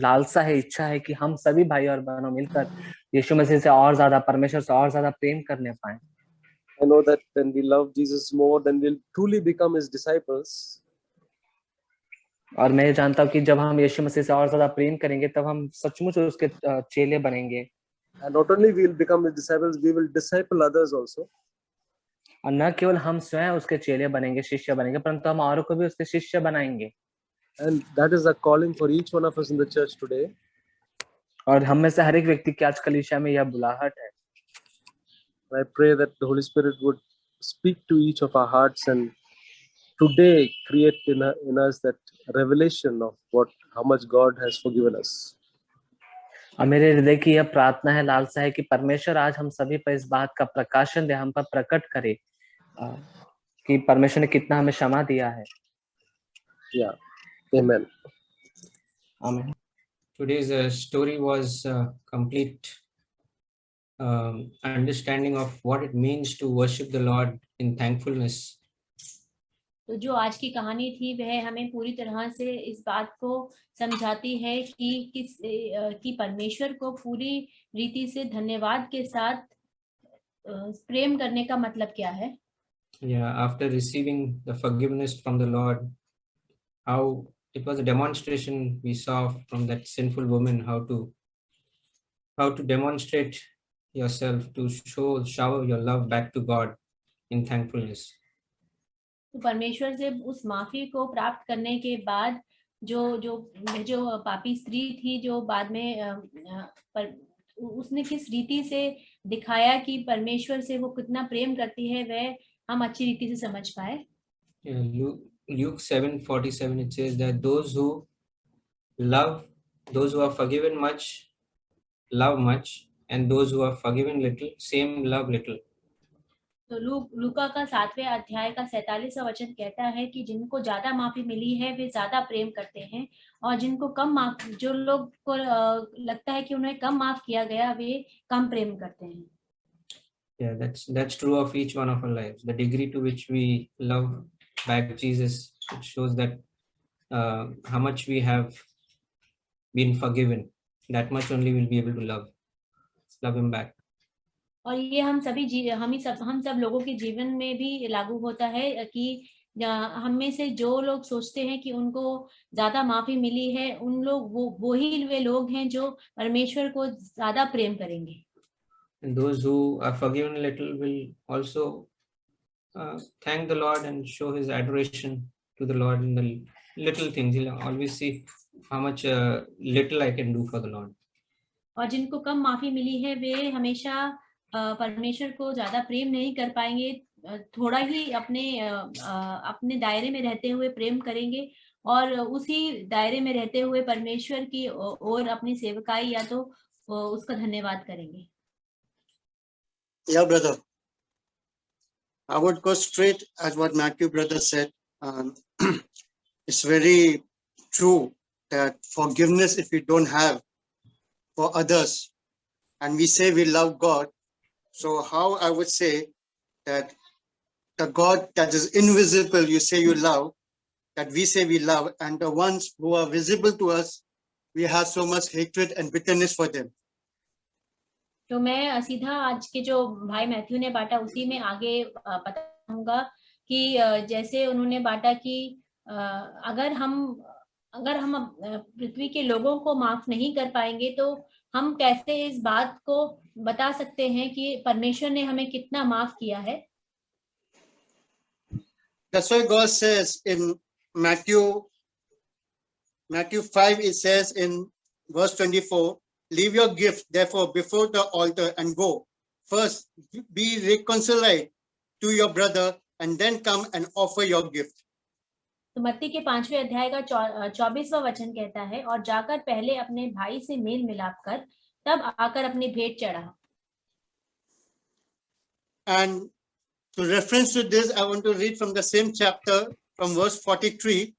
लालसा है, इच्छा है कि हम सभी भाई और बहनों मिलकर यीशु मसीह से और ज्यादा, परमेश्वर से और ज्यादा प्रेम करने पाए। I know that when we love Jesus more, then we'll truly become His disciples. और मैं जानता हूँ कि जब हम यीशु मसीह से और ज्यादा प्रेम करेंगे तब हम सचमुच उसके चेले बनेंगे। And not only we'll become His disciples, we will disciple others also. और न केवल हम स्वयं उसके चेले बनेंगे, शिष्य बनेंगे, परंतु हम औरों को भी उसके शिष्य बनाएंगे। And that is a calling for each one of us in the church today. और हम में से हर एक व्यक्ति की आज कलीसिया में यह बुलाहट है। I pray that the Holy Spirit would speak to each of our hearts and today create in us that revelation of how much God has forgiven us. और मेरे हृदय की यह प्रार्थना है, लालसा है कि परमेश्वर आज हम सभी पर इस बात का प्रकाशन दे, हम पर प्रकट करे कि परमेश्वर ने कितना हमें क्षमा दिया है। Yeah, amen. Amen. Today's story was complete understanding of what it means to worship the Lord in thankfulness. तो जो आज की कहानी थी वह हमें पूरी तरह से इस बात को समझाती है कि परमेश्वर को पूरी रीति से धन्यवाद के साथ प्रेम करने का मतलब क्या है। Yeah, after receiving the forgiveness from the Lord, how it was a demonstration we saw from that sinful woman, how to demonstrate yourself to shower your love back to God in thankfulness. तो परमेश्वर से उस माफी को प्राप्त करने के बाद जो पापी स्त्री थी, जो बाद में उसने किस रीति से दिखाया कि परमेश्वर से वो कितना प्रेम करती है, वह हम अच्छी रीति से समझ पाए। Luke 7:47 it says that those who are forgiven much love much, and those who are forgiven little same love little. तो लूका का 7वें अध्याय का 47वां वचन कहता है कि जिनको ज्यादा माफी मिली है वे ज्यादा प्रेम करते हैं, और जिनको जो लोग को लगता है कि उन्हें कम माफ किया गया वे कम प्रेम करते हैं। Yeah, that's true of each one of our lives. The degree to which we love back Jesus, it shows that how much we have been forgiven, that much only we'll be able to love him back. और ये हम सब लोगों के जीवन में भी लागू होता है कि हम में से जो लोग सोचते हैं कि उनको ज्यादा माफी मिली है, उन लोग वे लोग हैं जो परमेश्वर को ज्यादा प्रेम करेंगे। And those who are forgiven a little will also thank the Lord and show his adoration to the Lord in the little things. He'll always see how much little I can do for the Lord. और जिनको कम माफी मिली है वे हमेशा परमेश्वर को ज्यादा प्रेम नहीं कर पाएंगे, थोड़ा ही अपने दायरे में रहते हुए प्रेम करेंगे, और उसी दायरे में रहते हुए परमेश्वर की और अपनी सेवकाई या तो उसका धन्यवाद करेंगे। Yeah, brother. I would go straight at what Matthew brother said. It's very true that forgiveness, if we don't have for others, and we say we love God, So how I would say that the God that is invisible, you say you love, that we say we love, and the ones who are visible to us, we have so much hatred and bitterness for them. तो मैं सीधा आज के जो भाई Matthew ने बांटा उसी में आगे बताऊंगा कि जैसे उन्होंने बांटा कि अगर हम पृथ्वी के लोगों को माफ नहीं कर पाएंगे तो हम कैसे इस बात को बता सकते हैं कि परमेश्वर ने हमें कितना माफ किया है. That's why God says in Matthew 5, it says in verse 24, leave your gift therefore before the altar and go. First be reconciled to your brother and then come and offer your gift. तो मत्ती के 5वें अध्याय का 24वां वचन कहता है, और जाकर पहले अपने भाई से मेल मिलाप कर तब आकर अपनी भेंट चढ़ा. And to reference to this, I want to read from the same chapter from verse 43.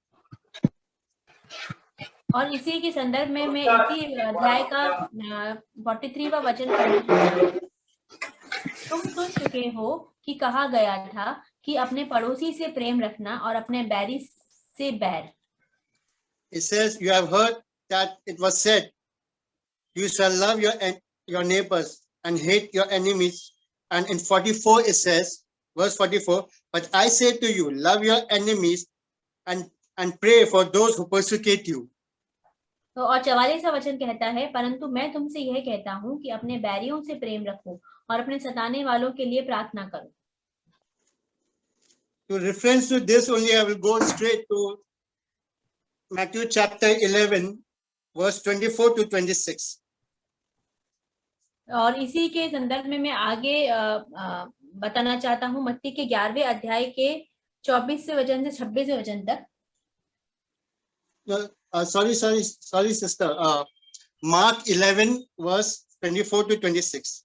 और इसी के संदर्भ में मैं इसी अध्याय का 43वां वचन पढ़ना चाहता हूं. तुम सुन चुके हो कि कहा गया था कि अपने पड़ोसी से प्रेम रखना और अपने बैरी से बैर. It says, you have heard that it was said, you shall love your neighbors and hate your enemies. And in 44 it says, verse 44, but I say to you, love your enemies and pray for those who persecute you. तो और 44वां वचन कहता है, परंतु मैं तुमसे यह कहता हूँ कि अपने बैरियों से प्रेम रखो और अपने सताने वालों के लिए प्रार्थना करो. To reference to this only, I will go straight to Matthew chapter 11, verse 24 to 26. और इसी के संदर्भ में मैं आगे बताना चाहता हूँ मत्ती के 11वें अध्याय के 24वें वचन से 26वें वचन तक. Sorry, sister. Mark 11, verse 24 to 26.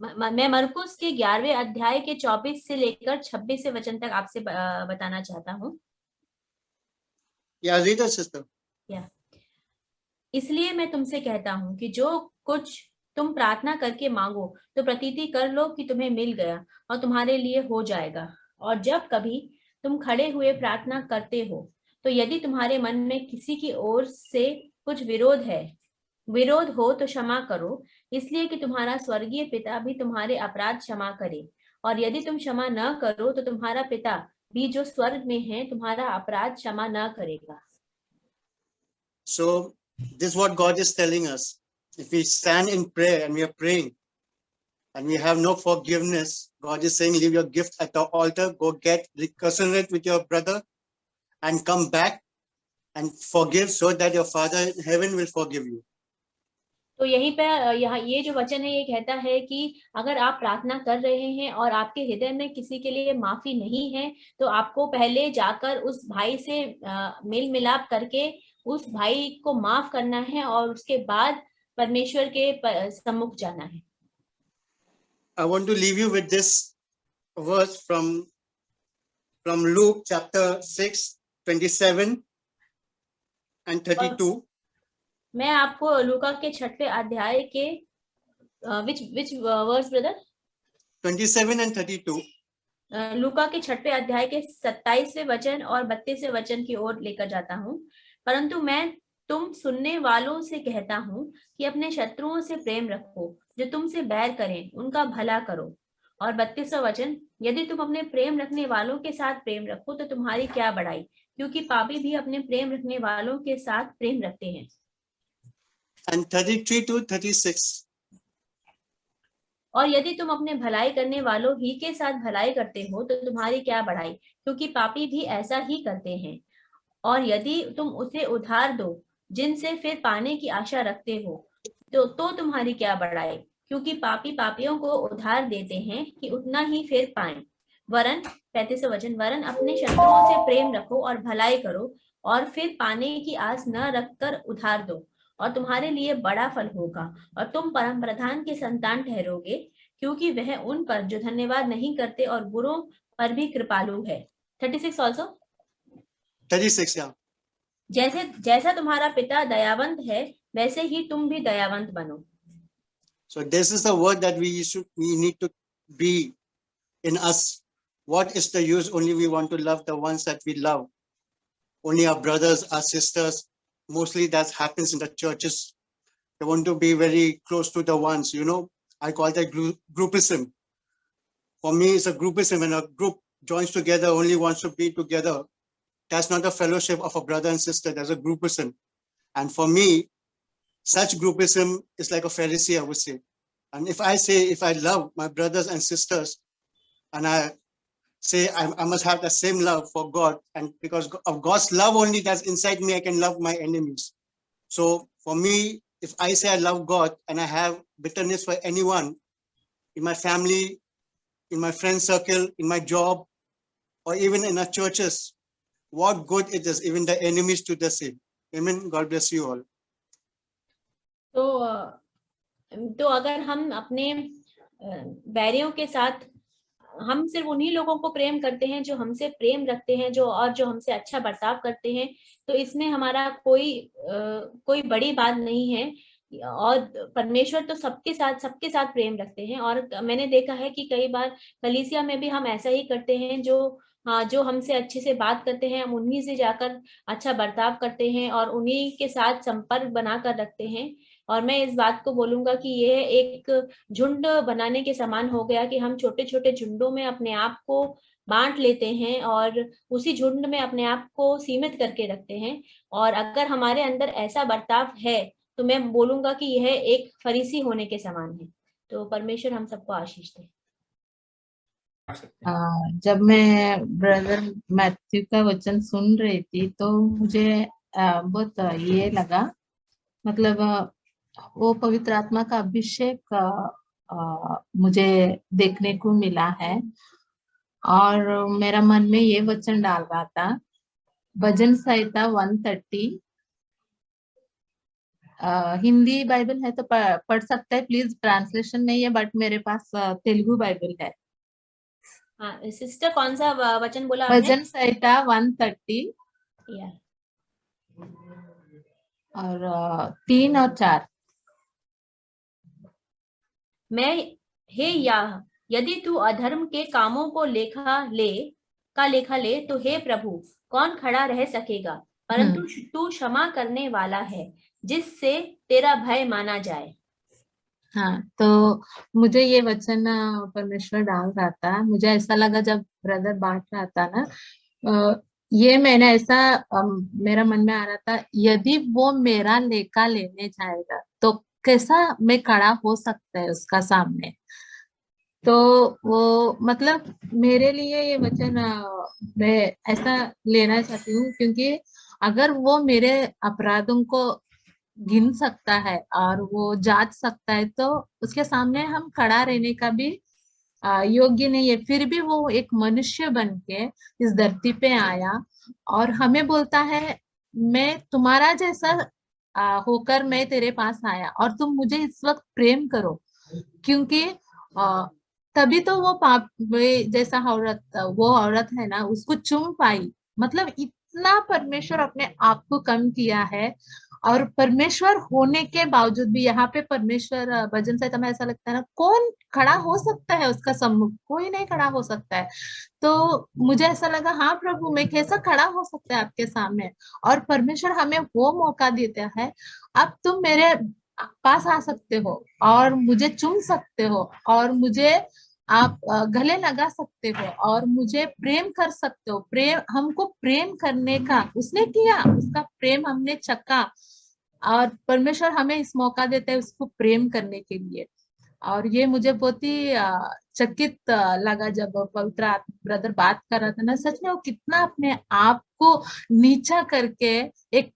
मैं मरकुस के 11वें अध्याय के 24 से लेकर 26वें वचन तक आपसे बताना चाहता हूँ. Yeah, read it, sister. Yeah. इसलिए मैं तुमसे कहता हूँ कि जो कुछ तुम प्रार्थना करके मांगो तो प्रतीति कर लो कि तुम्हें मिल गया और तुम्हारे लिए हो जाएगा. और जब कभी तुम खड़े हुए प्रार्थना करते हो तो यदि तुम्हारे मन में किसी की ओर से कुछ विरोध हो तो क्षमा करो, इसलिए कि तुम्हारा स्वर्गीय पिता भी तुम्हारे अपराध क्षमा करे. और यदि तुम क्षमा न करो तो तुम्हारा पिता भी जो स्वर्ग में है तुम्हारा अपराध क्षमा न करेगा. So this is what God is telling us. If we stand in prayer and we are praying and we have no forgiveness, God is saying, leave your gift at the altar, go get reconciled with your brother and come back and forgive so that your Father in heaven will forgive you. तो यहीं पे ये जो वचन है ये कहता है कि अगर आप प्रार्थना कर रहे हैं और आपके हृदय में किसी के लिए माफी नहीं है तो आपको पहले जाकर उस भाई से मेल मिलाप करके उस भाई को माफ करना है और उसके बाद परमेश्वर के सम्मुख जाना है. I want to leave you with this verse from Luke chapter 6, 27 and 32. मैं आपको लूका के 6वें अध्याय के which verse brother? 27 and 32. लूका के 6वें अध्याय के 27वें वचन और 32वें वचन की ओर लेकर जाता हूँ. परंतु मैं तुम सुनने वालों से कहता हूँ कि अपने शत्रुओं से प्रेम रखो, जो तुमसे बैर करें उनका भला करो. और 32वां वचन, यदि तुम अपने प्रेम रखने वालों के साथ प्रेम रखो तो तुम्हारी क्या बड़ाई, क्योंकि पापी भी अपने प्रेम रखने वालों के साथ प्रेम रखते हैं. And 33 to 36. और यदि तुम अपने भलाई करने वालों ही के साथ भलाई करते हो तो तुम्हारी क्या बड़ाई, क्योंकि पापी भी ऐसा ही करते हैं. और यदि तुम उसे उधार दो जिनसे फिर पाने की आशा रखते हो तो तुम्हारी क्या बड़ाई, क्योंकि पापी पापियों को उधार देते हैं कि उतना ही फिर पाएं. वरन 35वां वचन, वरन अपने शत्रुओं से प्रेम रखो और भलाई करो और फिर पाने की आस न रखकर उधार दो और तुम्हारे लिए बड़ा फल होगा और तुम परम प्रधान के संतान ठहरोगे, क्योंकि वह उन पर जो धन्यवाद नहीं करते और बुरों पर भी कृपालु है. 36 also? 36, yeah. जैसा तुम्हारा पिता दयावंत है वैसे ही तुम भी दयावंत बनो. So this is the word that we need to be in us. What is the use? Only we want to love the ones that we love. Only our brothers, our sisters. Mostly that happens in the churches. They want to be very close to the ones, you know. I call that groupism. For me, it's a groupism. When a group joins together, only wants to be together. That's not a fellowship of a brother and sister. That's a groupism. And for me, such groupism is like a Pharisee, I would say. And if I love my brothers and sisters, and I say I must have the same love for God, and because of God's love only that's inside me, I can love my enemies. So for me, if I say I love God and I have bitterness for anyone in my family, in my friend circle, in my job, or even in our churches, what good it is, even the enemies do the same. Amen. God bless you all. तो अगर हम अपने बैरियों के साथ, हम सिर्फ उन्हीं लोगों को प्रेम करते हैं जो हमसे प्रेम रखते हैं, जो हमसे अच्छा बर्ताव करते हैं, तो इसमें हमारा कोई बड़ी बात नहीं है। और परमेश्वर तो सबके साथ प्रेम रखते हैं। और मैंने देखा है कि कई बार कलीसिया में भी हम ऐसा ही करते हैं, जो हमसे अच्छे से बात करते हैं, हम उन्हीं से जाकर अच्छा बर्ताव करते हैं और उन्हीं के साथ संपर्क बनाकर रखते हैं। और मैं इस बात को बोलूंगा कि यह एक झुंड बनाने के समान हो गया कि हम छोटे छोटे झुंडों में अपने आप को बांट लेते हैं और उसी झुंड में अपने आप को सीमित करके रखते हैं। और अगर हमारे अंदर ऐसा बर्ताव है तो मैं बोलूंगा कि यह एक फरीसी होने के समान है। तो परमेश्वर हम सबको आशीष दे। जब मैं ब्रदर मैथ्यू का वचन सुन रही थी तो मुझे बहुत ये लगा, मतलब वो पवित्र आत्मा का अभिषेक मुझे देखने को मिला है। और मेरा मन में ये वचन डाल रहा था, भजन संहिता 130, हिंदी बाइबल है तो पढ़ सकता है प्लीज, ट्रांसलेशन नहीं है बट मेरे पास तेलुगु बाइबल है। हाँ सिस्टर, कौन सा वचन बोला आपने? भजन संहिता 130 और 3 और 4। हे याह, यदि तू अधर्म के कामों को लेखा ले तो हे प्रभु कौन खड़ा रह सकेगा? परंतु तू क्षमा करने वाला है जिससे तेरा भय माना जाए। हाँ, तो मुझे ये वचन परमेश्वर डाल रहा था। मुझे ऐसा लगा जब ब्रदर बांट रहा था ना, ये मैंने ऐसा मेरा मन में आ रहा था, यदि वो मेरा लेखा लेने जाएगा तो कैसा मैं खड़ा हो सकता है उसका सामने। तो वो मतलब मेरे लिए ये वचन मैं ऐसा लेना चाहती हूँ, क्योंकि अगर वो मेरे अपराधों को गिन सकता है और वो जांच सकता है तो उसके सामने हम खड़ा रहने का भी योग्य नहीं है। फिर भी वो एक मनुष्य बन के इस धरती पे आया और हमें बोलता है मैं तुम्हारा जैसा होकर मैं तेरे पास आया और तुम मुझे इस वक्त प्रेम करो, क्योंकि तभी तो वो पाप जैसा वो औरत है ना उसको चूम पाई। मतलब इतना परमेश्वर अपने आप को कम किया है, और परमेश्वर होने के बावजूद भी यहाँ पे परमेश्वर भजन संहिता में ऐसा लगता है ना, कौन खड़ा हो सकता है उसका सम्मुख? कोई नहीं खड़ा हो सकता है। तो मुझे ऐसा लगा, हाँ प्रभु मैं कैसा खड़ा हो सकता है आपके सामने? और परमेश्वर हमें वो मौका देता है, अब तुम मेरे पास आ सकते हो और मुझे चुन सकते हो और मुझे आप गले लगा सकते हो और मुझे प्रेम कर सकते हो। प्रेम हमको प्रेम करने का उसने किया, उसका प्रेम हमने चखा और परमेश्वर हमें इस मौका देता है उसको प्रेम करने के लिए। और ये मुझे बहुत ही चकित लगा जब पवित्र ब्रदर बात कर रहा था ना। सच में वो कितना अपने आप को नीचा करके एक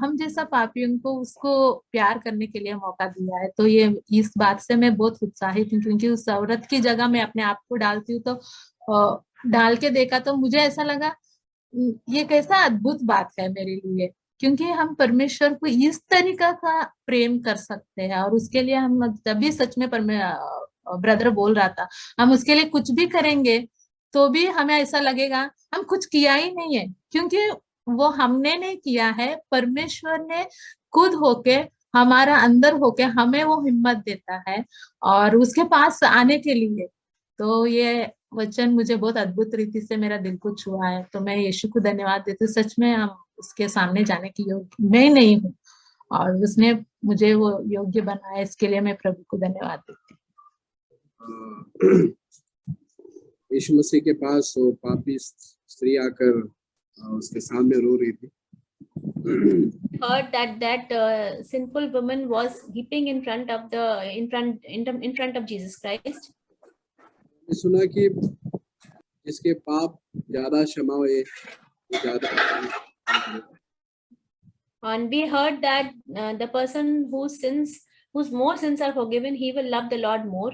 हम जैसा पापियों को उसको प्यार करने के लिए मौका दिया है। तो ये इस बात से मैं बहुत उत्साहित हूँ, क्योंकि उस औरत की जगह मैं अपने आप को डालती हूँ तो डाल के देखा तो मुझे ऐसा लगा ये कैसा अद्भुत बात है मेरे लिए, क्योंकि हम परमेश्वर को इस तरीका का प्रेम कर सकते हैं। और उसके लिए हम तभी सच में ब्रदर बोल रहा था, हम उसके लिए कुछ भी करेंगे तो भी हमें ऐसा लगेगा हम कुछ किया ही नहीं है, क्योंकि वो हमने नहीं किया है, परमेश्वर ने खुद होके हमारा अंदर होके हमें वो हिम्मत देता है और उसके पास आने के लिए। तो ये वचन मुझे बहुत अद्भुत रीति से मेरा दिल को छुआ है, तो मैं यीशु को धन्यवाद देती हूँ। सच में हम उसके सामने जाने की योग्य मैं नहीं हूँ और उसने मुझे वो योग्य बनाया, इसके लिए मैं प्रभु को धन्यवाद देती हूँ। यीशु मसीह के पास वो पापी स्त्री आकर उसके सामने रो रही थी। Heard that sinful woman was weeping in front of Jesus Christ. मैंने सुना कि जिसके पाप ज्यादा क्षमा हुए वो ज्यादा, And we heard that the person whose more sins are forgiven, he will love the Lord more.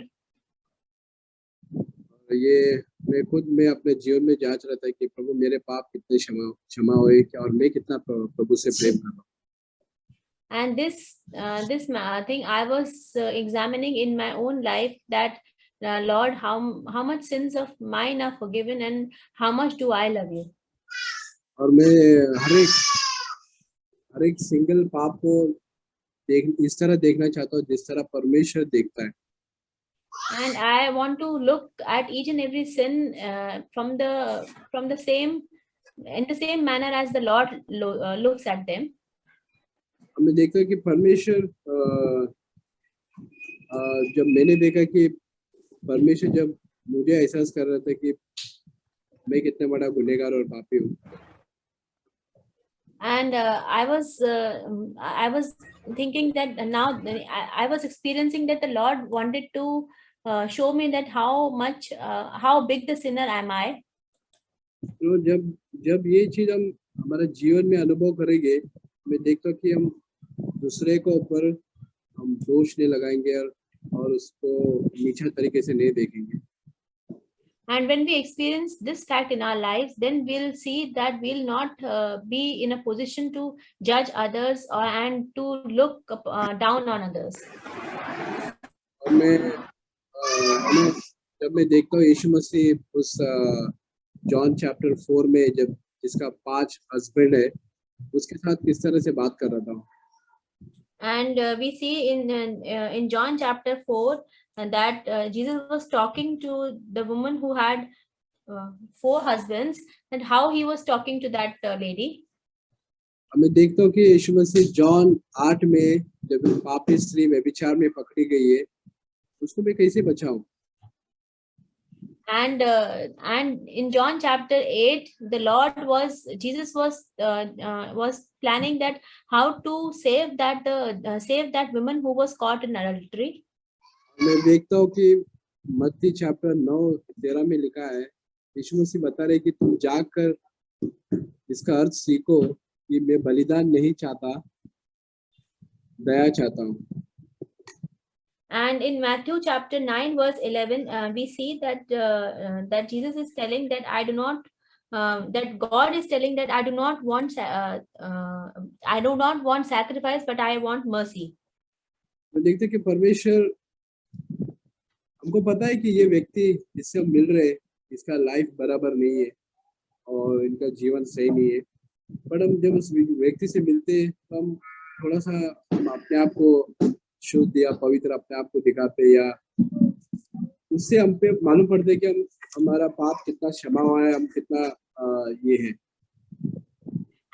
ये मैं अपने जीवन में जांच रहा था कि प्रभु मेरे पाप कितने क्षमा हुए और मैं कितना प्रभु से प्रेम कर रहा हूँ। And this thing I was examining in my own life, that Lord, how much sins of mine are forgiven and how much do I love you. और मैं हर एक सिंगल पाप को इस तरह देखना चाहता हूँ जिस तरह परमेश्वर देखता है। And I want to look at each and every sin from the same manner as the Lord looks at them. मैं देखता हूँ कि परमेश्वर जब मैंने देखा कि परमेश्वर जब मुझे एहसास कर रहा था कि मैं कितना बड़ा गुनहगार और पापी हूँ। And I was thinking that now I was experiencing that the Lord wanted to show me that how big the sinner am I. तो जब ये चीज हम हमारे जीवन में अनुभव करेंगे, मैं देखता हूँ कि हम दूसरे को ऊपर हम दोष नहीं लगाएंगे और उसको नीचा तरीके से नहीं देखेंगे। And when we experience this fact in our lives, then we'll see that we'll not be in a position to judge others and to look down on others. और जब मैं देखता हूँ यीशु मसीह उस जॉन चैप्टर 4 में जब जिसका 5 हस्बैंड है उसके साथ किस तरह से बात कर रहा था। And we see in John chapter 4 that Jesus was talking to the woman who had 4 husbands, and how he was talking to that lady. मैं देखता हूँ कि यीशु मसीह जॉन 8 में जब पापी स्त्री व्यभिचार में पकड़ी गई है उसको मैं कैसे बचाऊं। And in John chapter 8, Jesus was planning that how to save that woman who was caught in adultery. मैं देखता हूँ कि मत्ती चैप्टर 9:13 में लिखा है, यीशु मसीह बता रहे कि तुम जाकर इसका अर्थ सीखो कि मैं बलिदान नहीं चाहता, दया चाहता हूँ। And in Matthew chapter 9 verse 11, we see that Jesus is telling that that God is telling that I do not want sacrifice, but I want mercy. तो देखते कि परमेश्वर हमको पता है कि ये व्यक्ति जिससे हम मिल रहे इसका लाइफ बराबर नहीं है और इनका जीवन सही नहीं है, पर हम जब उस व्यक्ति से मिलते हैं तो हम थोड़ा सा अपने आप को शुद्ध या पवित्र अपने आप को दिखाते या उससे हम पे मालूम पड़ता है कि हमारा पाप कितना क्षमा हुआ है, हम कितना ये है।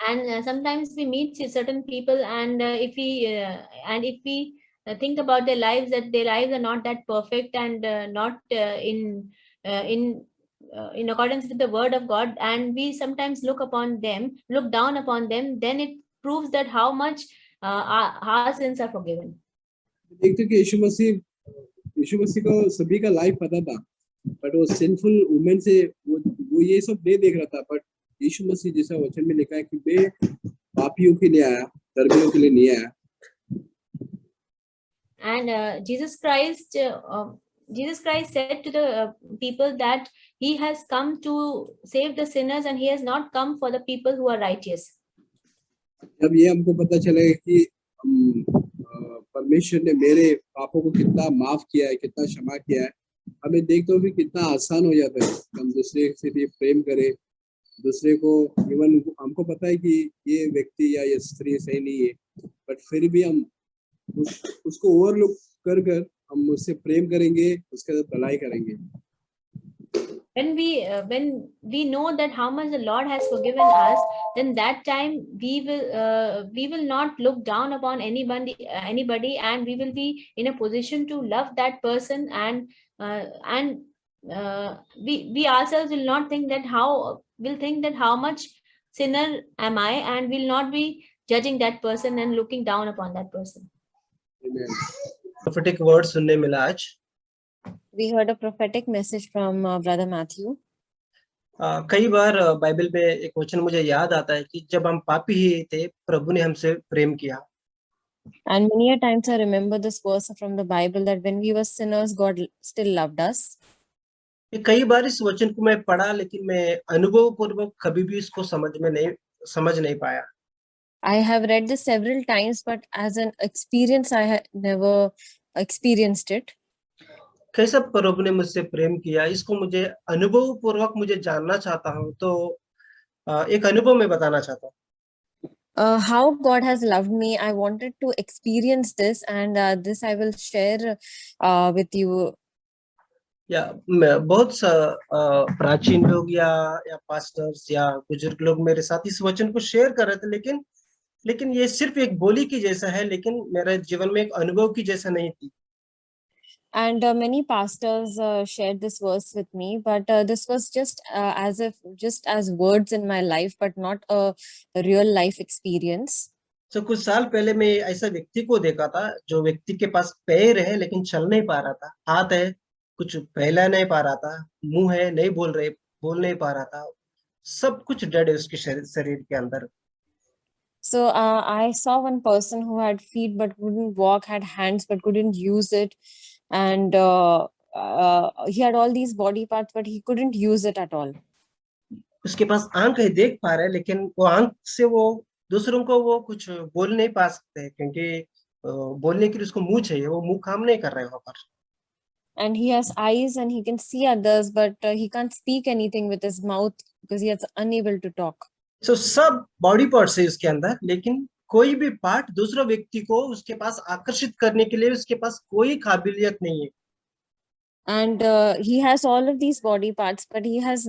And sometimes we meet certain people, and if we think about their lives, that their lives are not that perfect and not in accordance with the word of God, and we sometimes look down upon them, then it proves that how much our sins are forgiven. देखते कि यीशु मसीह को सभी का life पता था, but वो sinful women से वो ये सब नहीं देख रहा था। बट यीशु मसीह जैसा वचन में लिखा है कि मैं पापियों के लिए आया, धर्मियों के लिए नहीं आया। And Jesus Christ said to the people that he has come to save the sinners, and he has not come for the people who are righteous. जब ये हमको पता चलेगा कि परमेश्वर ने मेरे पापों को कितना माफ किया है, कितना क्षमा किया है, हमें देखते हो कि कितना आसान हो जाता है हम दूसरे से भी प्रेम करें, दूसरे को। इवन हमको पता है कि ये व्यक्ति या ये स्त्री सही नहीं है, बट फिर भी हम उसको ओवरलुक कर कर हम उससे प्रेम करेंगे, उसके साथ भलाई करेंगे। When we know that how much the Lord has forgiven us, then that time we will not look down upon anybody, and we will be in a position to love that person, and we ourselves will not think that how much sinner am I, and will not be judging that person and looking down upon that person. Amen. prophetic word सुनने मिला आज। We heard a prophetic message from Brother Matthew. कई बार Bible में एक वचन मुझे याद आता है कि जब हम पापी ही थे, प्रभु ने हमसे प्रेम किया। And many a times I remember this verse from the Bible that when we were sinners, God still loved us. कई बार इस वचन को मैं पढ़ा, लेकिन मैं अनुभव पूर्वक कभी भी इसको समझ नहीं पाया। I have read this several times, but as an experience, I had never experienced it. कैसा प्रभु ने मुझसे प्रेम किया, इसको मुझे अनुभव पूर्वक मुझे जानना चाहता हूँ, तो एक अनुभव मैं बताना चाहता हूँ। How God has loved me, I wanted to experience this, and this I will share with you. या बहुत प्राचीन लोग या पास्टर्स या बुजुर्ग लोग मेरे साथ इस वचन को शेयर कर रहे थे, लेकिन ये सिर्फ एक बोली की जैसा है, लेकिन मेरे जीवन में एक अनुभव की जैसा नहीं थी। And many pastors shared this verse with me, but this was just as words in my life, but not a real life experience. तो कुछ साल पहले मैं ऐसा व्यक्ति को देखा था, जो व्यक्ति के पास पैर है लेकिन चल नहीं पा रहा था, हाथ है कुछ फैला नहीं पा रहा था, मुंह है नहीं बोल नहीं पा रहा था, सब कुछ डेड है उसके शरीर के अंदर। So I saw one person who had feet but couldn't walk, had hands but couldn't use it, and he had all these body parts but he couldn't use it at all. उसके पास आंख है, देख पा रहा है, लेकिन वो आंख से वो दूसरों को वो कुछ बोल नहीं पा सकते, क्योंकि बोलने के लिए उसको मुंह चाहिए, वो मुंह काम नहीं कर रहा है वहां पर। And he has eyes and he can see others, but he can't speak anything with his mouth because he is unable to talk. So सब बॉडी पार्ट्स है उसके अंदर, लेकिन कोई भी पार्ट दूसरा व्यक्ति को उसके पास आकर्षित करने के लिए उसके पास कोई काबिलियत नहीं है। And he has all of these body parts, but he has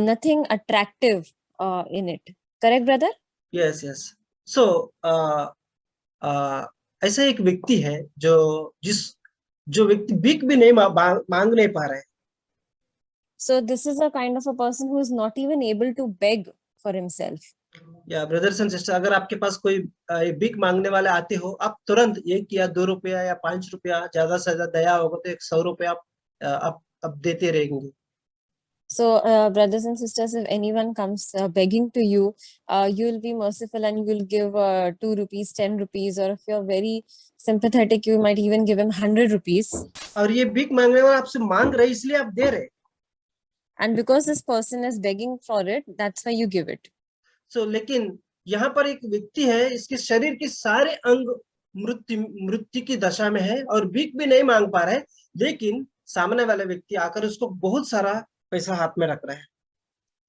nothing attractive in it. Correct, brother? Yes, yes. So ऐसा एक व्यक्ति है जो व्यक्ति भीख भी नहीं मांग नहीं पा रहा है। So this is a kind of a person who is not even able to beg for himself. या ब्रदर्स एंड सिस्टर, अगर आपके पास कोई भीख मांगने वाले आते हो, आप तुरंत 1 या 2 रुपया या 5 रुपया, ज्यादा से ज्यादा दया होगा तो 100 रुपया आप देते रहेंगे। So brothers and sisters, if anyone comes begging to you, you will be merciful and you will give 2 rupees, 10 rupees, or if you're very sympathetic, you might even give him 100 rupees. और ये भीख मांगने वाला आपसे मांग रहे इसलिए आप दे रहे। And because this person is begging for it, that's why you give it. So लेकिन यहाँ पर एक व्यक्ति है, इसके शरीर के सारे अंग मृत्यु की दशा में है और भीख भी नहीं मांग पा रहे, लेकिन सामने वाला व्यक्ति आकर उसको बहुत सारा पैसा हाथ में रख रहा है।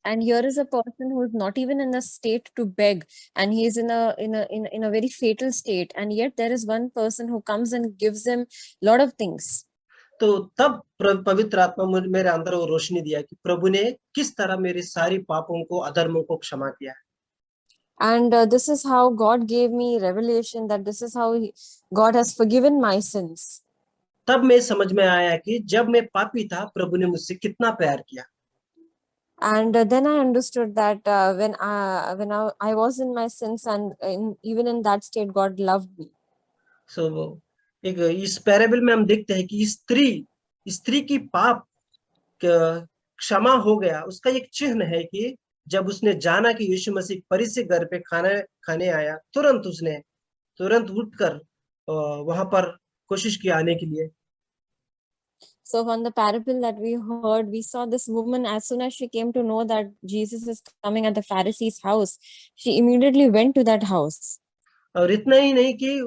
And here is a person who is not even in a state to beg, and he is in a very fatal state, and yet there is one person who comes and gives him lot of things. तो तब पवित्र आत्मा मेरे अंदर वो रोशनी दिया कि प्रभु ने किस तरह मेरे सारी पापों को, अधर्मों को क्षमा किया। And this is how God gave me revelation, that this is how God has forgiven my sins. तब मैं समझ में आया कि जब मैं पापी था, प्रभु ने मुझसे कितना प्यार किया। And then I understood that when I was in my sins, and even in that state, God loved me. So एक इस पैराबल में हम देखते हैं कि स्त्री की पाप क्षमा हो गया, उसका एक चिन्ह है कि जब उसने जाना कि यीशु मसीह फरीसी घर पे खाने आया, तुरंत उठकर वहां पर कोशिश की आने के लिए। So on the parable that we heard, we saw this woman, as soon as she came to know that Jesus is coming at the Pharisee's house, she immediately went to that house. और इतना ही नहीं कि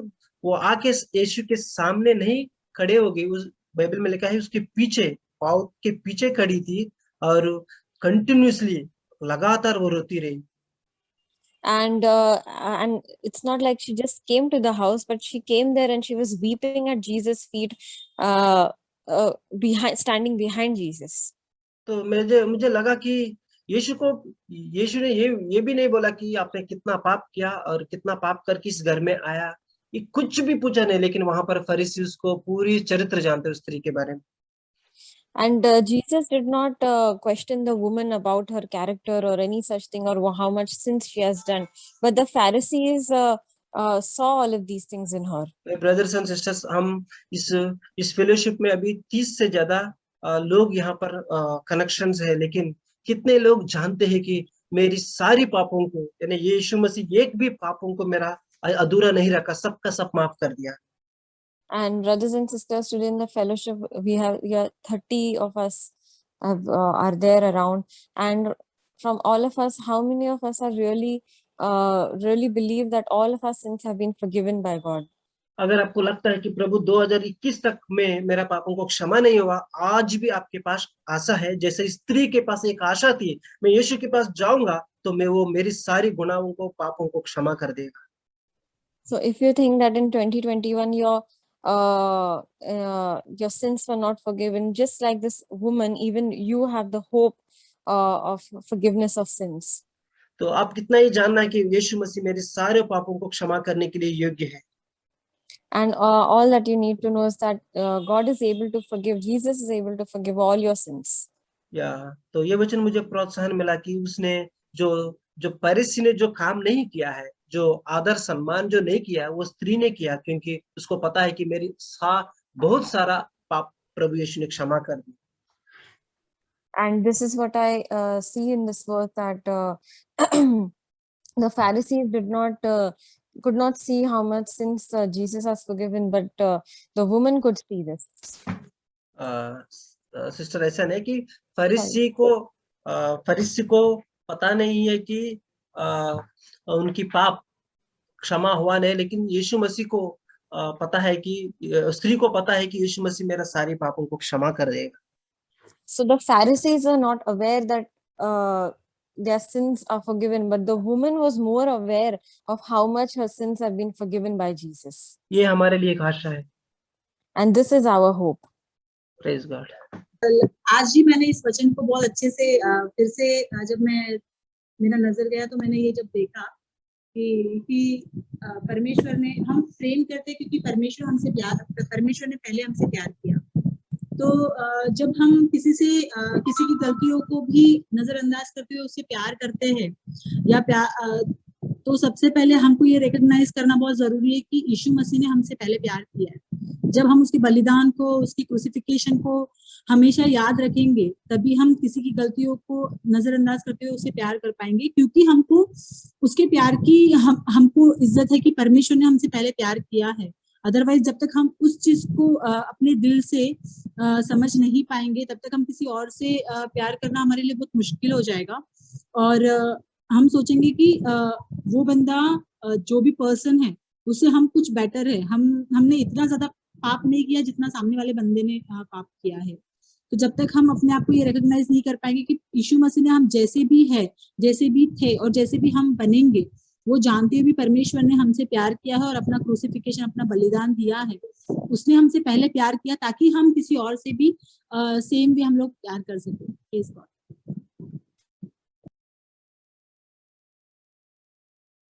वो आके यीशु के सामने नहीं खड़े हो गई, उस बाइबल में लिखा है उसके पीछे, पाँव के पीछे खड़ी थी और कंटिन्यूअसली लगातार वो रोती रही। and it's not like she just came to the house, but she came there and she was weeping at Jesus' feet, standing behind Jesus. तो मुझे लगा कि यीशु ने ये भी नहीं बोला कि आपने कितना पाप किया और कितना पाप करके इस घर में आया, ये कुछ भी पूछा नहीं, लेकिन वहां पर फरीसी उसको पूरी चरित्र जानते उस स्त्री के बारे में। And Jesus did not question the woman about her character or any such thing or how much sins she has done, but the Pharisees saw all of these things in her. Brothers and sisters, हम इस fellowship में अभी 30 से ज्यादा लोग यहाँ पर connections है, लेकिन कितने लोग जानते हैं कि मेरी सारी पापों को, यानी यीशु मसीह एक भी पापों को मेरा अधूरा नहीं रखा, सबका सब माफ कर दिया। And brothers and sisters, today in the fellowship, we have 30 of us are there around, and from all of us, how many of us are really believe that all of our sins have been forgiven by God? अगर आपको लगता है कि प्रभु 2021 तक में मेरा पापों को क्षमा नहीं हुआ, आज भी आपके पास आशा है, जैसे स्त्री के पास एक आशा थी, मैं यीशु के पास जाऊंगा तो मैं वो मेरी सारी गुनाहों को, पापों को क्षमा कर देगा। So if you think that in 2021 your sins were not forgiven, just like this woman, even you have the hope of forgiveness of sins. तो आप कितना ही जानना है कि यीशु मसीह मेरे सारे पापों को क्षमा करने के लिए योग्य है। And all that you need to know is that God is able to forgive. Jesus is able to forgive all your sins. तो ये वचन मुझे प्रोत्साहन मिला कि उसने जो फरीसी ने जो काम नहीं किया है, जो आदर सम्मान जो नहीं किया, वो स्त्री ने किया, क्योंकि उसको पता है कि मेरी बहुत सारा पाप प्रभु यीशु ने क्षमा कर दिया। And this is what I see in this verse, that the Pharisees could not see how much sins Jesus has forgiven, but the woman could see this. Sister, ऐसा नहीं कि फरीसी को पता नहीं है कि उनकी पाप क्षमा हुआ नहीं, लेकिन यीशु मसीह को पता है कि स्त्री को पता है कि यीशु मसीह मेरा सारी पापों को क्षमा कर देगा। So the Pharisees are not aware that their sins are forgiven, but the woman was more aware of how much her sins have been forgiven by Jesus. ये हमारे लिए एक आशा है। And this is our hope. Praise God. आज ही मैंने इस वचन को बहुत अच्छे से फिर से जब मेरा नजर गया, तो मैंने ये जब देखा कि परमेश्वर ने, हम प्रेम करते क्योंकि परमेश्वर ने पहले हमसे प्यार किया। तो जब हम किसी की गलतियों को भी नजरअंदाज करते हुए उससे प्यार करते हैं, या तो सबसे पहले हमको ये रिकॉग्नाइज करना बहुत जरूरी है कि यीशु मसीह ने हमसे पहले प्यार किया है। जब हम उसके बलिदान को, उसकी क्रूसिफिकेशन को हमेशा याद रखेंगे, तभी हम किसी की गलतियों को नजरअंदाज करते हुए उससे प्यार कर पाएंगे, क्योंकि हमको उसके प्यार की हमको इज्जत है कि परमेश्वर ने हमसे पहले प्यार किया है। अदरवाइज जब तक हम उस चीज को अपने दिल से समझ नहीं पाएंगे, तब तक हम किसी और से प्यार करना हमारे लिए बहुत मुश्किल हो जाएगा। और हम सोचेंगे कि वो बंदा, जो भी पर्सन है, उससे हम कुछ बेटर है, हमने इतना ज्यादा पाप नहीं किया जितना सामने वाले बंदे ने पाप किया है। तो जब तक हम अपने आप को ये रिकॉग्नाइज नहीं कर पाएंगे कि यीशु मसीह ने हम जैसे भी है, जैसे भी थे और जैसे भी हम बनेंगे, वो जानते हुए भी परमेश्वर ने हमसे प्यार किया है और अपना क्रूसिफिकेशन, अपना बलिदान दिया है। उसने हमसे पहले प्यार किया ताकि हम किसी और से भी सेम वे हम लोग प्यार कर सके।